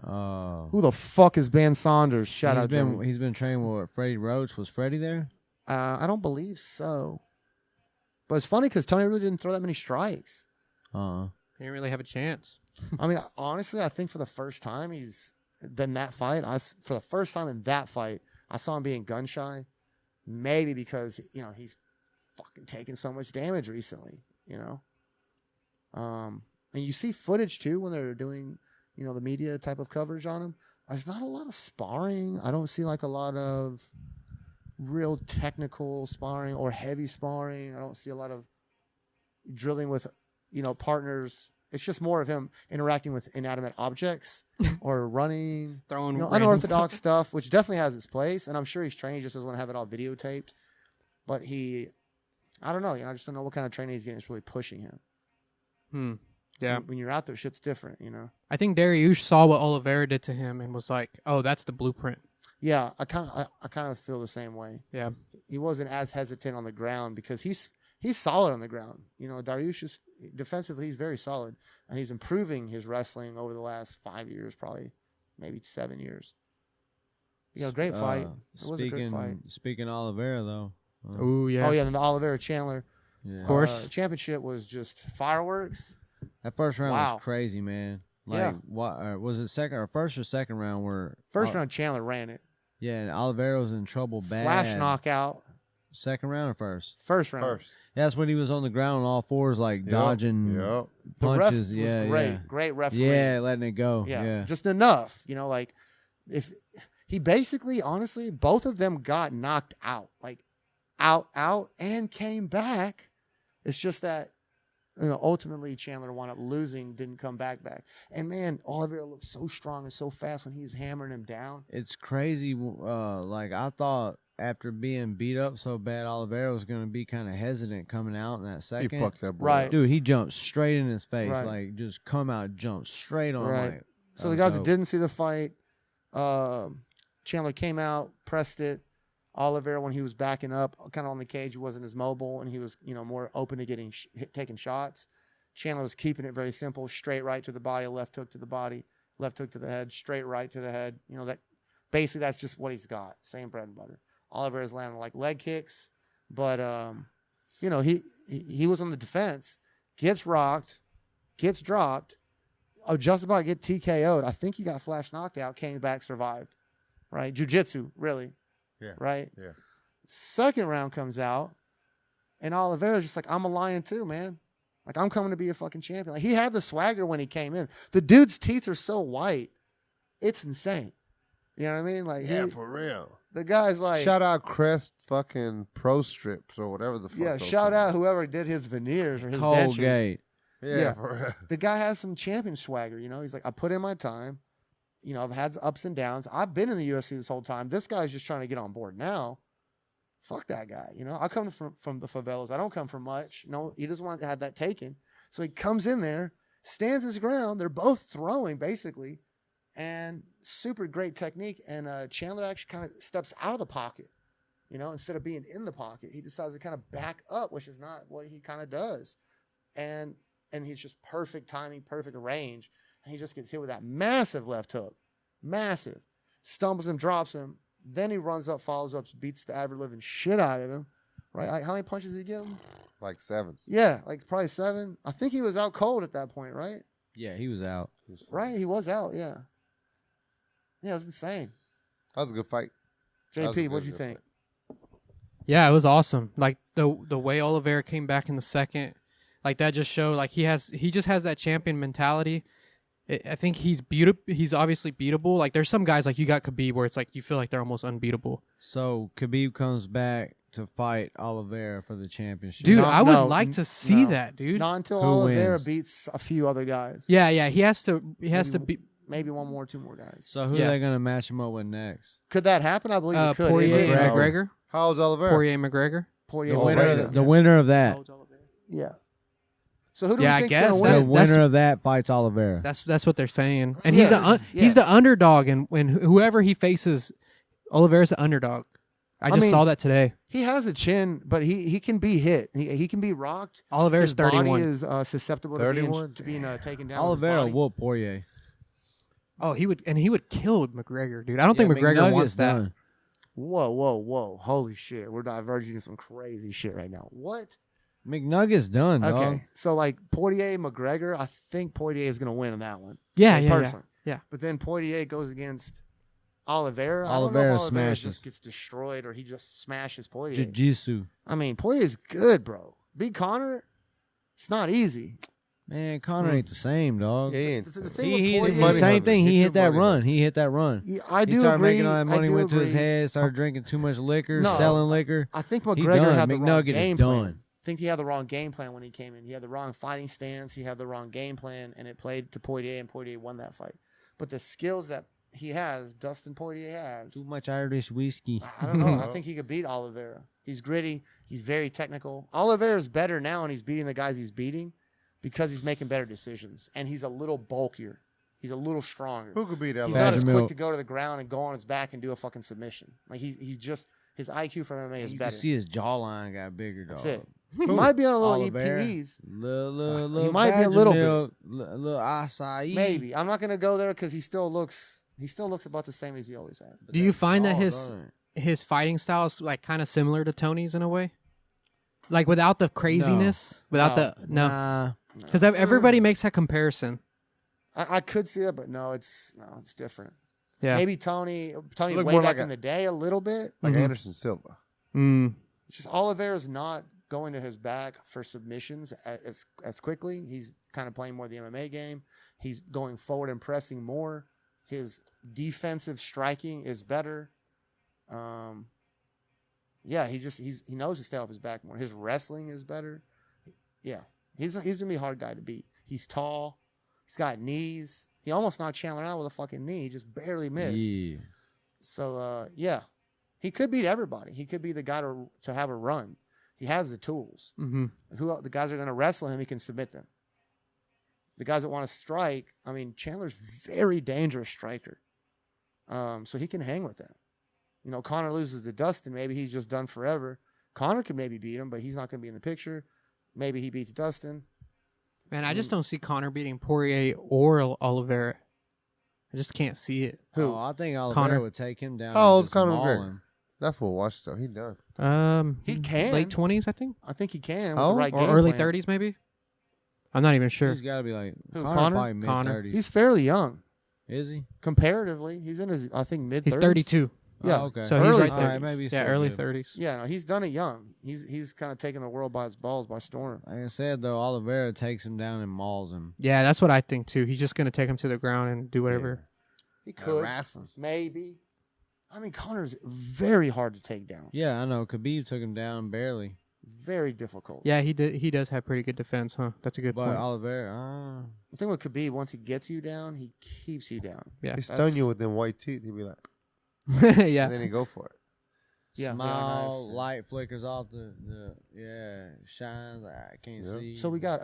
Who the fuck is Ben Saunders? Shout out, Jimmy. He's been training with Freddie Roach. Was Freddie there? I don't believe so. But it's funny because Tony really didn't throw that many strikes. He didn't really have a chance. I mean, honestly, I think for the first time for the first time in that fight, I saw him being gun shy. Maybe because, he's fucking taking so much damage recently, And you see footage too when they're doing, the media type of coverage on him. There's not a lot of sparring. I don't see like a lot of real technical sparring or heavy sparring. I don't see a lot of drilling with, partners. It's just more of him interacting with inanimate objects or running, Throwing random unorthodox stuff, which definitely has its place. And I'm sure he's trained. He just doesn't want to have it all videotaped. But I don't know. I just don't know what kind of training he's getting. It's really pushing him. Yeah. When you're out there, shit's different, I think Dariush saw what Oliveira did to him and was like, "Oh, that's the blueprint." Yeah, I kind of feel the same way. Yeah. He wasn't as hesitant on the ground because he's solid on the ground. Dariush is defensively, he's very solid, and he's improving his wrestling over the last 5 years, probably maybe 7 years. Great fight. It was a great fight. Speaking of Oliveira though. Oh yeah. Oh yeah, and the Oliveira Chandler Yeah. Of course. championship was just fireworks. That first round Wow. was crazy, man. Yeah. What was it first or second round where First round, Chandler ran it. Yeah, and Oliveira was in trouble bad. Flash knockout. Second round or first? First round. First. Yeah, that's when he was on the ground on all fours, like dodging Yep. The ref punches. was Yeah, great. yeah. Great referee. Yeah, letting it go. Yeah, Yeah. just enough. Like if he basically, honestly, both of them got knocked out, like out, and came back. It's just that ultimately Chandler wound up losing, didn't come back. And man, Oliveira looked so strong and so fast when he was hammering him down. It's crazy. Like I thought after being beat up so bad, Oliveira was going to be kind of hesitant coming out in that He second. fucked that boy Right. up. Dude, he jumped straight in his face. Right. Like just come out, jump straight on. Right. Like, So the guys that didn't see the fight, Chandler came out, pressed it. Oliveira, when he was backing up, kind of on the cage, he wasn't as mobile, and he was, more open to getting taking shots. Chandler was keeping it very simple, straight right to the body, left hook to the body, left hook to the head, straight right to the head. That basically that's just what he's got. Same bread and butter. Oliveira's landing like leg kicks, but he was on the defense, gets rocked, gets dropped, just about get TKO'd. I think he got flash knocked out, came back, survived. Right, jiu-jitsu, really. Yeah. Right? Yeah. Second round comes out, and Oliveira's just like, I'm a lion too, man. Like, I'm coming to be a fucking champion. Like, he had the swagger when he came in. The dude's teeth are so white. It's insane. You know what I mean? Like, For real. the guy's like, Shout out Crest fucking Pro Strips or whatever the fuck. yeah, those shout things out are. whoever did his veneers or his dentures. Colgate. Yeah, for real. The guy has some champion swagger, He's like, I put in my time. I've had ups and downs. I've been in the UFC this whole time. This guy's just trying to get on board now. Fuck that guy. I come from the favelas. I don't come from much. No, he doesn't want to have that taken. So he comes in there, stands his ground. They're both throwing, basically, and super great technique. And Chandler actually kind of steps out of the pocket, instead of being in the pocket. He decides to kind of back up, which is not what he kind of does. And he's just perfect timing, perfect range. And he just gets hit with that massive left hook. Massive. Stumbles him, drops him. Then he runs up, follows up, beats the ever living shit out of him. Right? Like, how many punches did he give him? Like 7. Yeah, like probably 7. I think he was out cold at that point, right? Yeah, he was out. Right? He was out, yeah. Yeah, it was insane. That was a good fight. That was a JP, good, what'd you good think? fight. Yeah, it was awesome. Like the way Oliveira came back in the second, like that just showed like he just has that champion mentality. I think he's He's obviously beatable. Like there's some guys like you got Khabib where it's like you feel like they're almost unbeatable. So Khabib comes back to fight Oliveira for the championship. Dude, No, I would no, like to see no. that, dude. Not until Who Oliveira wins? beats a few other guys. Yeah, he has to beat Maybe one more, 2 more guys. So who Yeah. are they going to match him up with next? Could that happen? I believe it could. Poirier Is it? and No. McGregor. How old's Oliveira? Poirier McGregor. Poirier. The Oh, winner, right. the winner of that. Yeah. So who do Yeah, I we think's guess going to that's- win? The winner of that fights Oliveira. That's what they're saying. And Yes, he's the underdog, and when whoever he faces, Oliveira's the underdog. I just mean, saw that today. He has a chin, but he can be hit. He can be rocked. Oliveira's His body 31. is susceptible to 31? being taken down. Oliveira with his body. whooped Poirier. Oh, he would kill McGregor, dude. I don't think McGregor McNugget's wants that. done. Whoa. Holy shit. We're diverging into some crazy shit right now. What? McNugget's done, dog. Okay. So, like, Poirier, McGregor, I think Poirier is going to win on that one. Yeah, Like, yeah. personally. Yeah. But then Poirier goes against Oliveira. I Oliveira don't know if Oliveira smashes. just gets destroyed or he just smashes Poirier. Jiu-jitsu. I mean, Poirier's good, bro. Beat Connor, it's not easy. Man, Conor ain't the same, dog. Yeah, he ain't. The thing He with did Poirier, the money same hungry. thing. He He too hit that money run. hungry. He hit that run. Yeah, I He do started agree. making all that money, I do went to his agree. head, started drinking too much liquor, No. selling liquor. I think He McGregor done. had the wrong McNugget is game plan. done. I think he had the wrong game plan when he came in. He had the wrong fighting stance. He had the wrong game plan, and it played to Poirier, and Poirier won that fight. But the skills that he has, Dustin Poirier has, Too much Irish whiskey. I don't know. I think he could beat Oliveira. He's gritty. He's very technical. Oliveira's better now, and he's beating the guys he's beating because he's making better decisions, and he's a little bulkier. He's a little stronger. Who could beat that? He's Badger not as quick milk. to go to the ground and go on his back and do a fucking submission. Like he's just his IQ for MMA is You better. can see his jawline got bigger, dog. That's it. He might be on a little Oliveira. EPs. Little might be a Badger little bit. milk, little acai. Maybe. I'm not gonna go there because he still looks about the same as he always has. Do you find that jaw, his don't his fighting style is like kind of similar to Tony's in a way? Like without the craziness, without No. the no, Nah. because everybody makes that comparison. I could see it, but no, it's different. Yeah. Maybe Tony Look way more back like in the day a little bit. Like Mhm. Anderson Silva. Mm. It's just Oliveira's not going to his back for submissions as quickly. He's kind of playing more the MMA game. He's going forward and pressing more. His defensive striking is better. Yeah, he knows to stay off his back more. His wrestling is better. Yeah, He's gonna be a hard guy to beat. He's tall. He's got knees. He almost knocked Chandler out with a fucking knee. He just barely missed. Yeah. So yeah, he could beat everybody. He could be the guy to have a run. He has the tools. Mm-hmm. The guys are going to wrestle him, he can submit them. The guys that want to strike, I mean, Chandler's very dangerous striker. So he can hang with them. You know, Connor loses to Dustin. Maybe he's just done forever. Connor could maybe beat him, but he's not going to be in the picture. Maybe he beats Dustin. Man, I just don't see Connor beating Poirier or Oliveira. I just can't see it. Who? Oh, I think Oliveira Connor. would take him down. How and old's just Conor maul McGregor? him. That fool watched though. He done. He can. Late 20s, I think, I think he can. How With the right or game early plan. 30s, maybe. I'm not even sure. He's got to be like Who, Connor? Connor? Probably mid Connor. 30s. He's fairly young Is he? comparatively. He's in his, I think, mid-30s. He's 32. Yeah. Oh, okay. So he's Early right there. 30s. All right, maybe he's Yeah, still early good. 30s. Yeah, no, he's done it young. He's kind of taking the world by its balls by storm. Like I said, though, Oliveira takes him down and mauls him. Yeah, that's what I think too. He's just gonna take him to the ground and do whatever. He could. Wrestling. Maybe. I mean, Connor's very hard to take down. Yeah, I know. Khabib took him down barely. Very difficult. Yeah, he did. He does have pretty good defense, huh? That's a good But point. Oliveira, The thing with Khabib, once he gets you down, he keeps you down. Yeah, He stun That's- you with them white teeth. He'd be like, yeah. and then he go for it. Yeah, smile, yeah, nice. light flickers off shines. I can't Yeah. see. So we got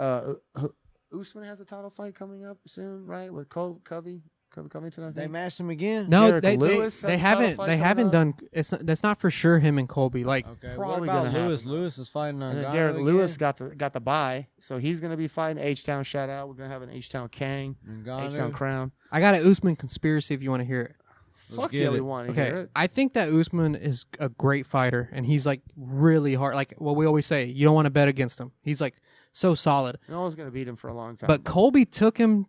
Usman has a title fight coming up soon, right? With Covington, I think. They matched him again. No, Derek Lewis has they a title haven't fight they coming haven't up. done. That's not for sure. Him and Colby. Like, Okay, Probably what about gonna Lewis? happen. Lewis is fighting on And then Gano Derek again? Lewis got the bye, so he's going to be fighting H-Town. Shout out. We're going to have an H-Town Kang, And H-Town Gano? Crown. I got an Usman conspiracy. If you want to hear it. Fuck get yeah, we it. want to hear Okay, it. I think that Usman is a great fighter, and he's like really hard. Like what we always say, you don't want to bet against him. He's like so solid. No one's going to beat him for a long time. But Colby took him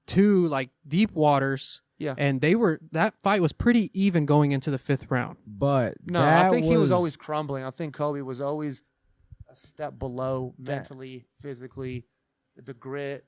to like deep waters. Yeah. And that fight was pretty even going into the 5th round. But no, I think he was always crumbling. I think Kobe was always a step below mentally, physically, the grit.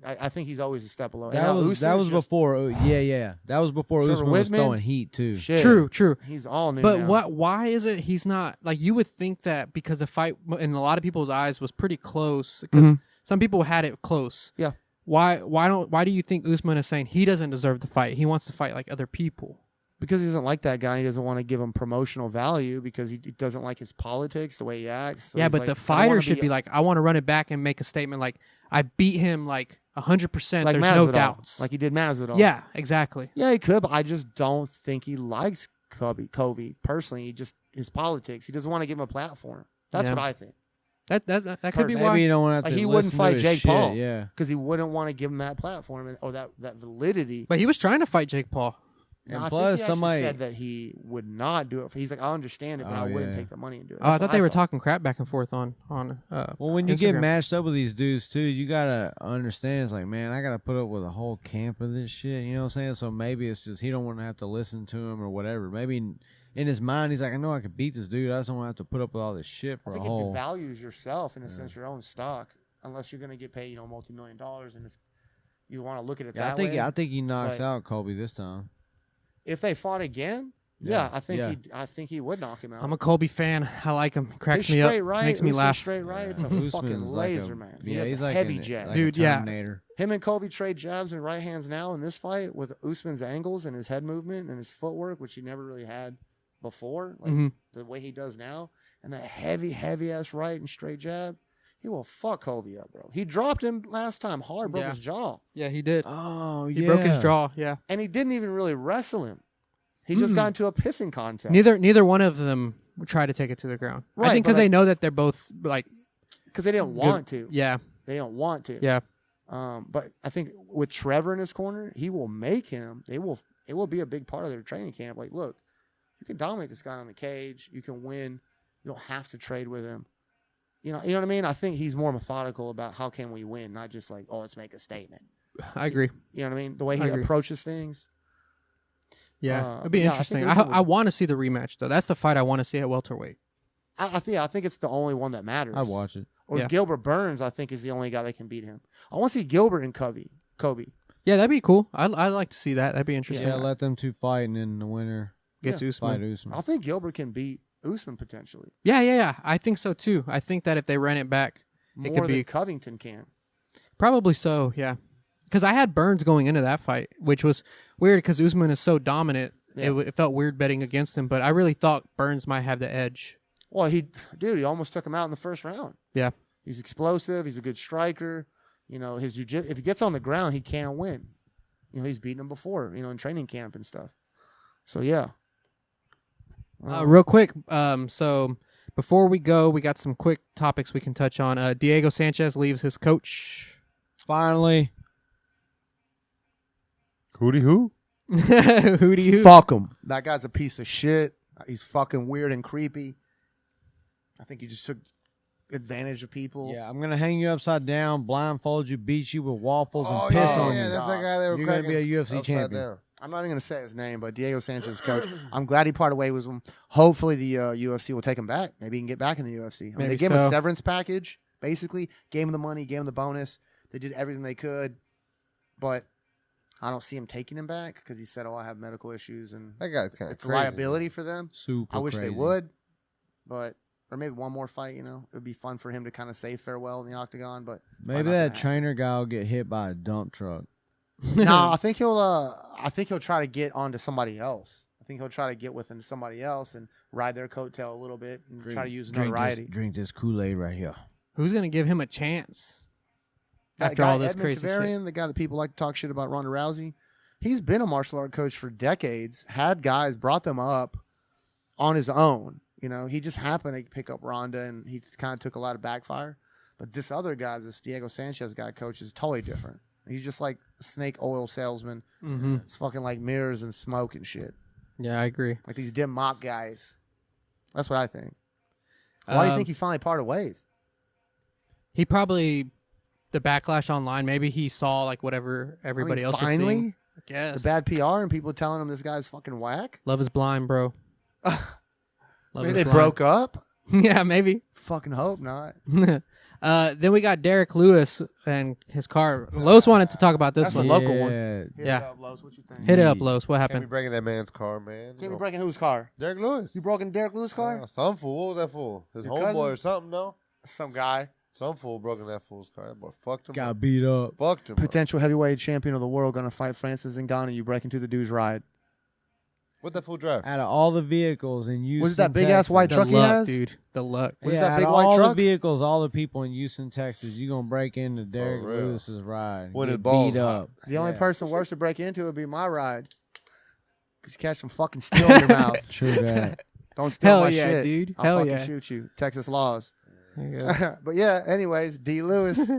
I think he's always a step below. that And was Usman's just- before. Yeah. That was before Trevor Usman was Whitman? throwing heat too. Shit. True. He's all new. But now. why is it he's not like you would think that because the fight in a lot of people's eyes was pretty close because Mhm. some people had it close. Yeah. Why do you think Usman is saying he doesn't deserve the fight? He wants to fight like other people. Because he doesn't like that guy, he doesn't want to give him promotional value because he doesn't like his politics, the way he acts. So yeah, he's but like, the I don't fighter wanna should be like, I want to run it back and make a statement like I beat him like 100%. like There's Masvidal, no doubts. like he did Masvidal. Yeah, exactly. Yeah, he could, but I just don't think he likes Kobe personally. He just his politics. He doesn't want to give him a platform. That's Yeah. what I think. That could be Maybe why. you don't want to. Like, he wouldn't fight Jake shit. Paul. Yeah. Because he wouldn't want to give him that platform or that validity. But he was trying to fight Jake Paul. No, And I plus, think he actually somebody said that he would not do it. He's like, I understand it, but Oh, I wouldn't yeah. take the money and do it. Oh, I That's thought what they were talking crap back and forth on. Well, when you get Instagram. matched up with these dudes too, you gotta understand. It's like, man, I gotta put up with a whole camp of this shit. You know what I'm saying? So maybe it's just he don't want to have to listen to him or whatever. Maybe in his mind, he's like, I know I could beat this dude. I just don't want to have to put up with all this shit for I a think it whole. devalues yourself in a sense, your own stock, unless you're going to get paid, multi-million dollars, and you want to look at it Yeah, that I think way. I think he knocks but- out Kobe this time. If they fought again, Yeah, I think yeah. I think he would knock him out. I'm a Colby fan. I like him. Cracks His me straight up. right, Makes me Usman's laugh. Straight right, it's a Usman's fucking like laser, a- man. He Yeah, has he's a like heavy an- jet. like Dude, a yeah. Terminator. Him and Kobe trade jabs and right hands now in this fight with Usman's angles and his head movement and his footwork, which he never really had before, like Mhm. the way he does now, and that heavy ass right and straight jab. He will fuck Kobe up, bro. He dropped him last time hard, broke Yeah. his jaw, Yeah, he did. Oh, He broke his jaw. Yeah. and he didn't even really wrestle him. He just got into a pissing contest. Neither one of them tried to take it to the ground. I Right, think but because they know that they're both like. because they didn't want to. Yeah. They don't want to. Yeah. But I think with Trevor in his corner, he will make him. It will be a big part of their training camp. Like, look, you can dominate this guy on the cage. You can win. You don't have to trade with him. You know what I mean? I think he's more methodical about how can we win, not just like, oh, let's make a statement. I agree. You know what I mean? The way I he agree. approaches things. Yeah. It'd be yeah, I think interesting. Usman would- I want to see the rematch though. That's the fight I want to see at welterweight. I think it's the only one that matters. I'd watch it. Or Yeah. Gilbert Burns, I think, is the only guy that can beat him. I want to see Gilbert and Kobe. Yeah, that'd be cool. I'd like to see that. That'd be interesting. Yeah, let them two fight, and then the winner Gets Yeah. Usman. fight Usman. I think Gilbert can beat Usman potentially. Yeah. I think so too. I think that if they ran it back, more could than be. Covington can. Probably so, yeah. Because I had Burns going into that fight, which was weird because Usman is so dominant. Yeah. It felt weird betting against him, but I really thought Burns might have the edge. Well, he almost took him out in the first round. Yeah. He's explosive. He's a good striker. His jiu-jitsu, if he gets on the ground, he can't win. He's beaten him before, in training camp and stuff. So, yeah. Real quick, so before we go, we got some quick topics we can touch on. Diego Sanchez leaves his coach. Finally. Hootie who? Who do you? Fuck him. That guy's a piece of shit. He's fucking weird and creepy. I think he just took advantage of people. Yeah, I'm going to hang you upside down, blindfold you, beat you with waffles, Oh, and piss yeah, on yeah, you. that's that guy that were You're going to be a cracking UFC upside champion. down. I'm not even going to say his name, but Diego Sanchez coach. I'm glad he parted way with him. Hopefully the UFC will take him back. Maybe he can get back in the UFC. I mean, Maybe they gave him so. a severance package, basically. Gave him the money, gave him the bonus. They did everything they could. But I don't see him taking him back because he said, I have medical issues. And That guy's kind of it's a crazy. liability for them. Super I wish they crazy. would. But, or maybe one more fight, It would be fun for him to kind of say farewell in the octagon. But Maybe not that gonna trainer guy will get hit by a dump truck. no, I think he'll try to get onto somebody else. I think he'll try to get with somebody else and ride their coattail a little bit and try to use notoriety. Drink this Kool-Aid right here. Who's going to give him a chance That after guy, all this Edmund crazy Tavarian, shit? the guy that people like to talk shit about, Ronda Rousey, he's been a martial art coach for decades. Had guys, brought them up on his own. He just happened to pick up Ronda, and he kind of took a lot of backfire. But this other guy, this Diego Sanchez guy, coach, is totally different. He's just like a snake oil salesman. Mm-hmm. It's fucking like mirrors and smoke and shit. Yeah, I agree. Like these dim mop guys. That's what I think. Why do you think he finally parted ways? He probably, the backlash online, maybe he saw like whatever everybody else was seeing. Finally, I guess. the bad PR and people telling him this guy's fucking whack. Love is blind, bro. Love Maybe is they blind. broke up. Yeah, maybe. Fucking hope not. Then we got Derek Lewis and his car. Los wanted to talk about this That's one. a local one. Yeah. Hit Yeah. it up, Los. What you think? Hit it up, Los. What Can't be happened? breaking that man's car, man. Can't be breaking whose car? Derek Lewis. You broke in Derek Lewis' car? Some fool. What was that fool? His Your homeboy cousin? or something, no? Some guy. Some fool broke in that fool's car. That boy fucked him Got up. beat up. Fucked him up. Potential heavyweight champion of the world going to fight Francis Ngannou. You break into the dude's ride. What that fool drive? Out of all the vehicles in Houston, Was it that big-ass Texas, white The truck he luck, has? dude. The luck. Was it yeah, that out big of white all truck? the vehicles, all the people in Houston, Texas, you gonna break into Derek real. Lewis's ride, When get his balls beat hot. up. The only Yeah. person worse to break into would be my ride. Because you catch some fucking steel in your mouth. True that. Don't steal Hell my yeah, shit. dude. I'll Hell fucking yeah. shoot you. Texas laws. There you go. But yeah, anyways, D. Lewis.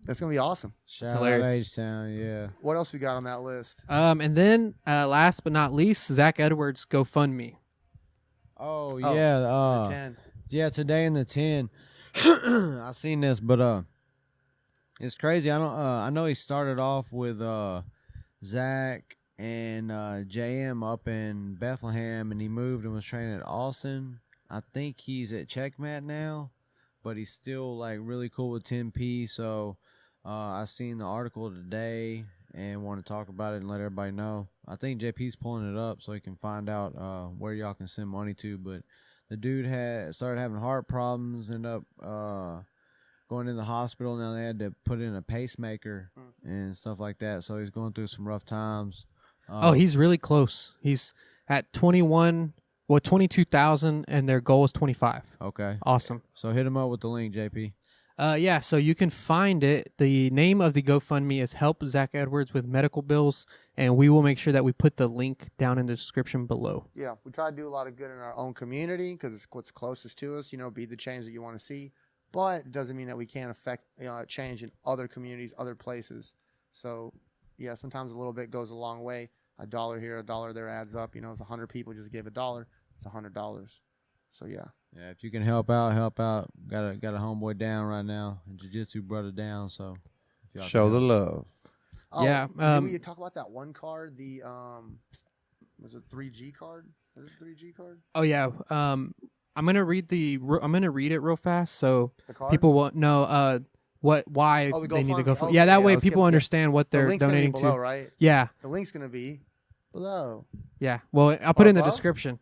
That's going to be awesome. Shout out hilarious. H-Town, yeah. What else we got on that list? And then last but not least, Zach Edwards GoFundMe. Oh, Oh, yeah, The 10. yeah. Today in the 10, I seen this, but it's crazy. I know he started off with Zach and JM up in Bethlehem, and he moved and was training at Austin. I think he's at Checkmat now, but he's still like really cool with 10P. So I seen the article today and want to talk about it and let everybody know. I think JP's pulling it up so he can find out where y'all can send money to. But the dude had started having heart problems, ended up going in the hospital. Now they had to put in a pacemaker and stuff like that. So he's going through some rough times. He's really close. He's at 22,000, and their goal is 25. Okay. Awesome. So hit him up with the link, JP. Yeah, so you can find it. The name of the GoFundMe is Help Zach Edwards with Medical Bills, and we will make sure that we put the link down in the description below. Yeah, we try to do a lot of good in our own community because it's what's closest to us. Be the change that you want to see. But it doesn't mean that we can't affect change in other communities, other places. So, yeah, sometimes a little bit goes a long way. $1 here, $1 there adds up. If 100 people just give $1, it's $100. So, yeah. Yeah, if you can help out, help out. Got a homeboy down right now, and jiu-jitsu brother down. So if y'all Show can the help. love. Oh, Yeah, did we talk about that one card? The was it 3G card? Was it 3G card? Oh yeah. I'm gonna read it real fast so The card. people will know why Oh, the they need to GoFundMe. go for. Okay, Yeah, that yeah, way let's people get- understand what the they're link's gonna be donating below, to. right? Yeah, The link's gonna be below. yeah. Well, I'll put it in the Above? description.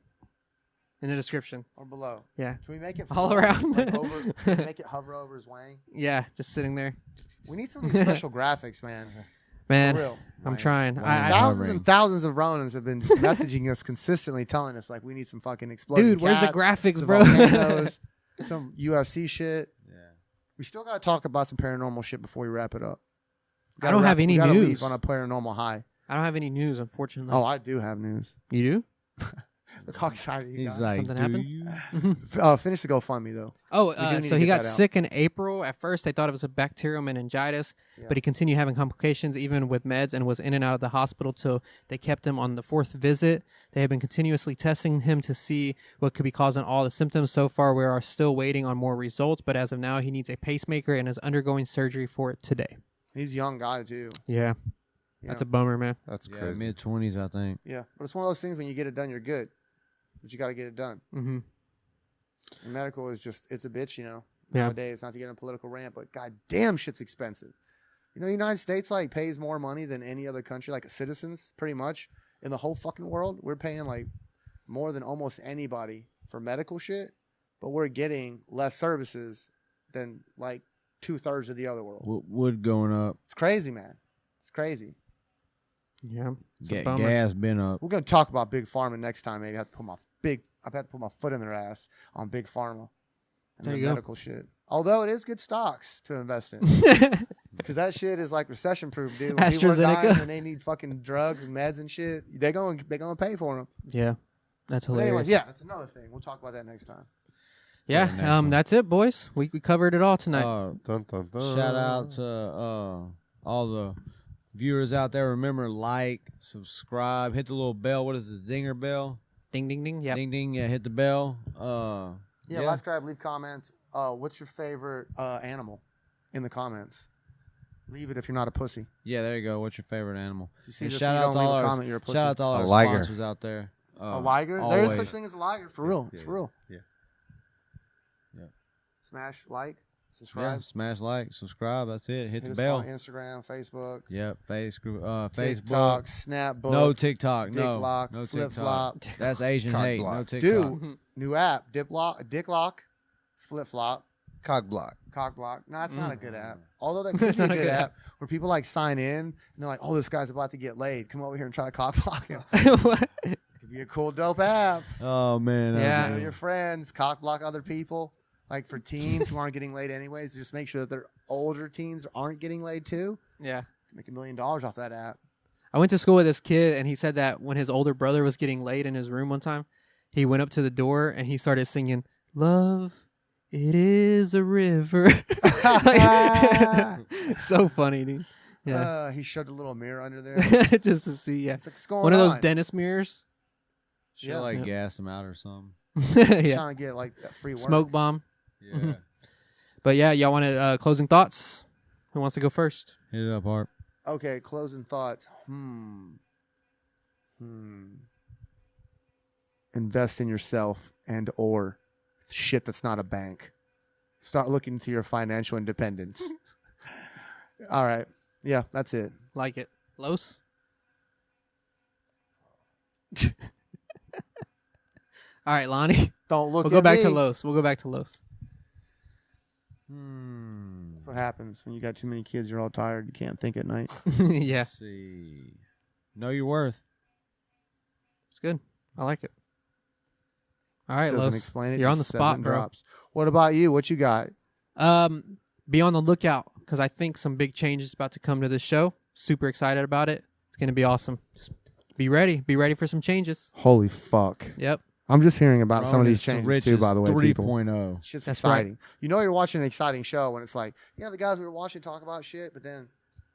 in the description. Or below. Yeah. Can we make it All float, around. Like can we make it hover over his wang? Yeah, just sitting there. We need some of these special graphics, man. Man, For real. I'm trying. Wang. I, Thousands hovering. and thousands of Ronins have been messaging us consistently, telling us like we need some fucking exploding dude, where's the cats, graphics, some bro? volcanoes, some UFC shit. Yeah. We still got to talk about some paranormal shit before we wrap it up. I don't have any we gotta news. leave on a paranormal high. I don't have any news, unfortunately. Oh, I do have news. You Look how excited you He's got. like, Something do happened? you? Finish the GoFundMe though. Oh, do need so to he get got that out. sick in April. At first, they thought it was a bacterial meningitis, Yeah. but he continued having complications even with meds and was in and out of the hospital till they kept him on the 4th visit. They have been continuously testing him to see what could be causing all the symptoms. So far, we are still waiting on more results, but as of now, he needs a pacemaker and is undergoing surgery for it today. He's a young guy too. Yeah, you that's know? a bummer, man. That's Yeah, crazy. mid-20s, I think. Yeah, but it's one of those things when you get it done, you're good. But you got to get it done. Mm-hmm. And medical is just—it's a bitch, you know. Yeah. Nowadays, not to get in a political rant, but goddamn, shit's expensive. You know, the United States like pays more money than any other country, like citizens, pretty much in the whole fucking world. We're paying like more than almost anybody for medical shit, but we're getting less services than like 2/3 of the other world. Wood going up. It's crazy, man. It's crazy. Yeah, it's a bummer. Gas been up. We're gonna talk about big pharma next time. Maybe I've had to put my foot in their ass on big pharma and There the you go. medical shit. Although it is good stocks to invest in, because that shit is like recession proof, dude. When people are AstraZeneca. dying and they need fucking drugs and meds and shit, they gonna pay for them. Yeah, that's But hilarious. anyways, yeah, that's another thing. We'll talk about that next time. Yeah, next one. that's it, boys. We covered it all tonight. Dun, dun, dun. Shout out to all the viewers out there. Remember, like, subscribe, hit the little bell. What is the dinger bell? Ding, ding, ding. Yeah. Ding ding. Yeah, hit the bell. Yeah, like, subscribe, leave comments. What's your favorite animal in the comments? Leave it if you're not a pussy. Yeah, there you go. What's your favorite animal? If you see And this shout and you out don't to leave all a our comment, you're a pussy. shout out to all A our liger. sponsors out there. A liger? There is always. such thing as a liger, for real. It's Yeah. for real. Yeah. Yeah. Smash, like, Yeah, subscribe. smash, like, subscribe. That's it. Hit Hit the us bell. on Instagram, Facebook, Yep. Facebook. TikTok, Snapbook. No TikTok. Dick No. Lock, No Flip TikTok. Flop. That's Asian Cock hate. block. No TikTok. Dude, new app, Dick Lock, Flip Flop, Cock block. Cock Block. No, that's not a good app. Although that That's could be a not a good good app where people like sign in and they're like, "Oh, this guy's about to get laid. Come over here and try to cock block him." What? Could be a cool, dope app. Oh man. that was Yeah. You know, good. your friends cock block other people. Like for teens who aren't getting laid anyways, just make sure that their older teens aren't getting laid too. Yeah. Make $1 million off that app. I went to school with this kid, and he said that when his older brother was getting laid in his room one time, he went up to the door and he started singing, "Love, it is a river." So funny, dude. Yeah. He shoved a little mirror under there. Just to see, yeah. It's like, what's going One of those on? dentist mirrors. Should Yeah. like Yeah. gas them out or something. He's Yeah. trying to get like that free work. Smoke bomb. Yeah. Mhm. But yeah, y'all want to closing thoughts? Who wants to go first? Hit it up, Harp. Okay, closing thoughts. Invest in yourself and or shit that's not a bank. Start looking to your financial independence. All right. Yeah, that's it. Like it. Los? All right, Lonnie. Don't look We'll go at back me. to Los. We'll go back to Los. That's what happens when you got too many kids. You're all tired. You can't think at night. Yeah, Let's see. Know your worth. it's good. I like it. All right, Doesn't Los. explain it. You're on the just says spot, and bro. drops. What about you? What you got? Be on the lookout because I think some big changes about to come to this show. Super excited about it. It's gonna be awesome. Just be ready. Be ready for some changes. Holy fuck. Yep. I'm just hearing about some of these Ronins to changes too, by the way, people. 3.0. Shit's That's exciting. You know you're watching an exciting show when it's like, yeah, the guys we were watching talk about shit, but then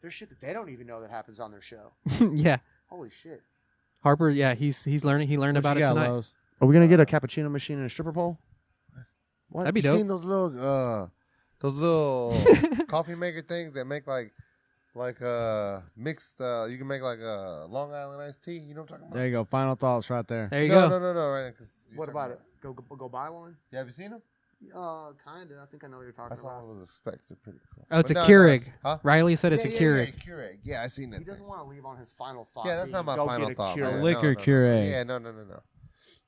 there's shit that they don't even know that happens on their show. Yeah. Holy shit. Harper. Yeah, he's learning. He learned What about you it got, tonight. Lowe's? Are we going to get a cappuccino machine and a stripper pole? What? That'd be You dope. seen those little coffee maker things that make like mixed? You can make like a Long Island iced tea. You know what I'm talking about? There you go. Final thoughts right there. There you no, go. no. Right? What about it? Go buy one? Yeah, have you seen them? Kind of. I think I know what you're talking I saw about. one of the specs. They're pretty cool. Oh, it's But a no, Keurig. Huh? Riley said it's a Keurig. Yeah, Keurig. Yeah, I seen that. He doesn't thing. want to leave on his final thought. Yeah, that's being, not my go final get a thought. Keurig. man. A liquor no. Keurig. Yeah, no.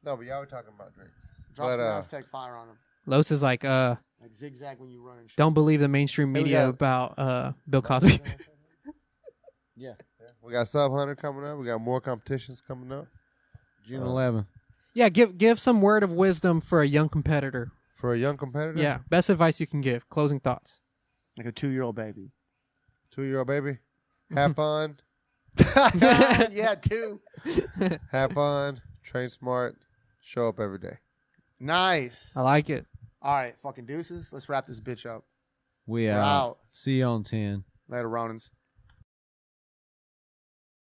No, but y'all were talking about drinks. Drop But, some Aztec fire on them. Los is like, Like zigzag when you run and shit. don't believe the mainstream Hey, we media got- about Bill Cosby. Yeah. We got Sub 100 coming up. We got more competitions coming up. June 11th. Yeah, give some word of wisdom for a young competitor. For a young competitor? Yeah, best advice you can give. Closing thoughts. Like a 2-year-old baby. 2-year-old baby. Have fun. Yeah, 2. Have fun. Train smart. Show up every day. Nice. I like it. All right, fucking deuces. Let's wrap this bitch up. We We're out. out. See you on 10. Later, Ronins.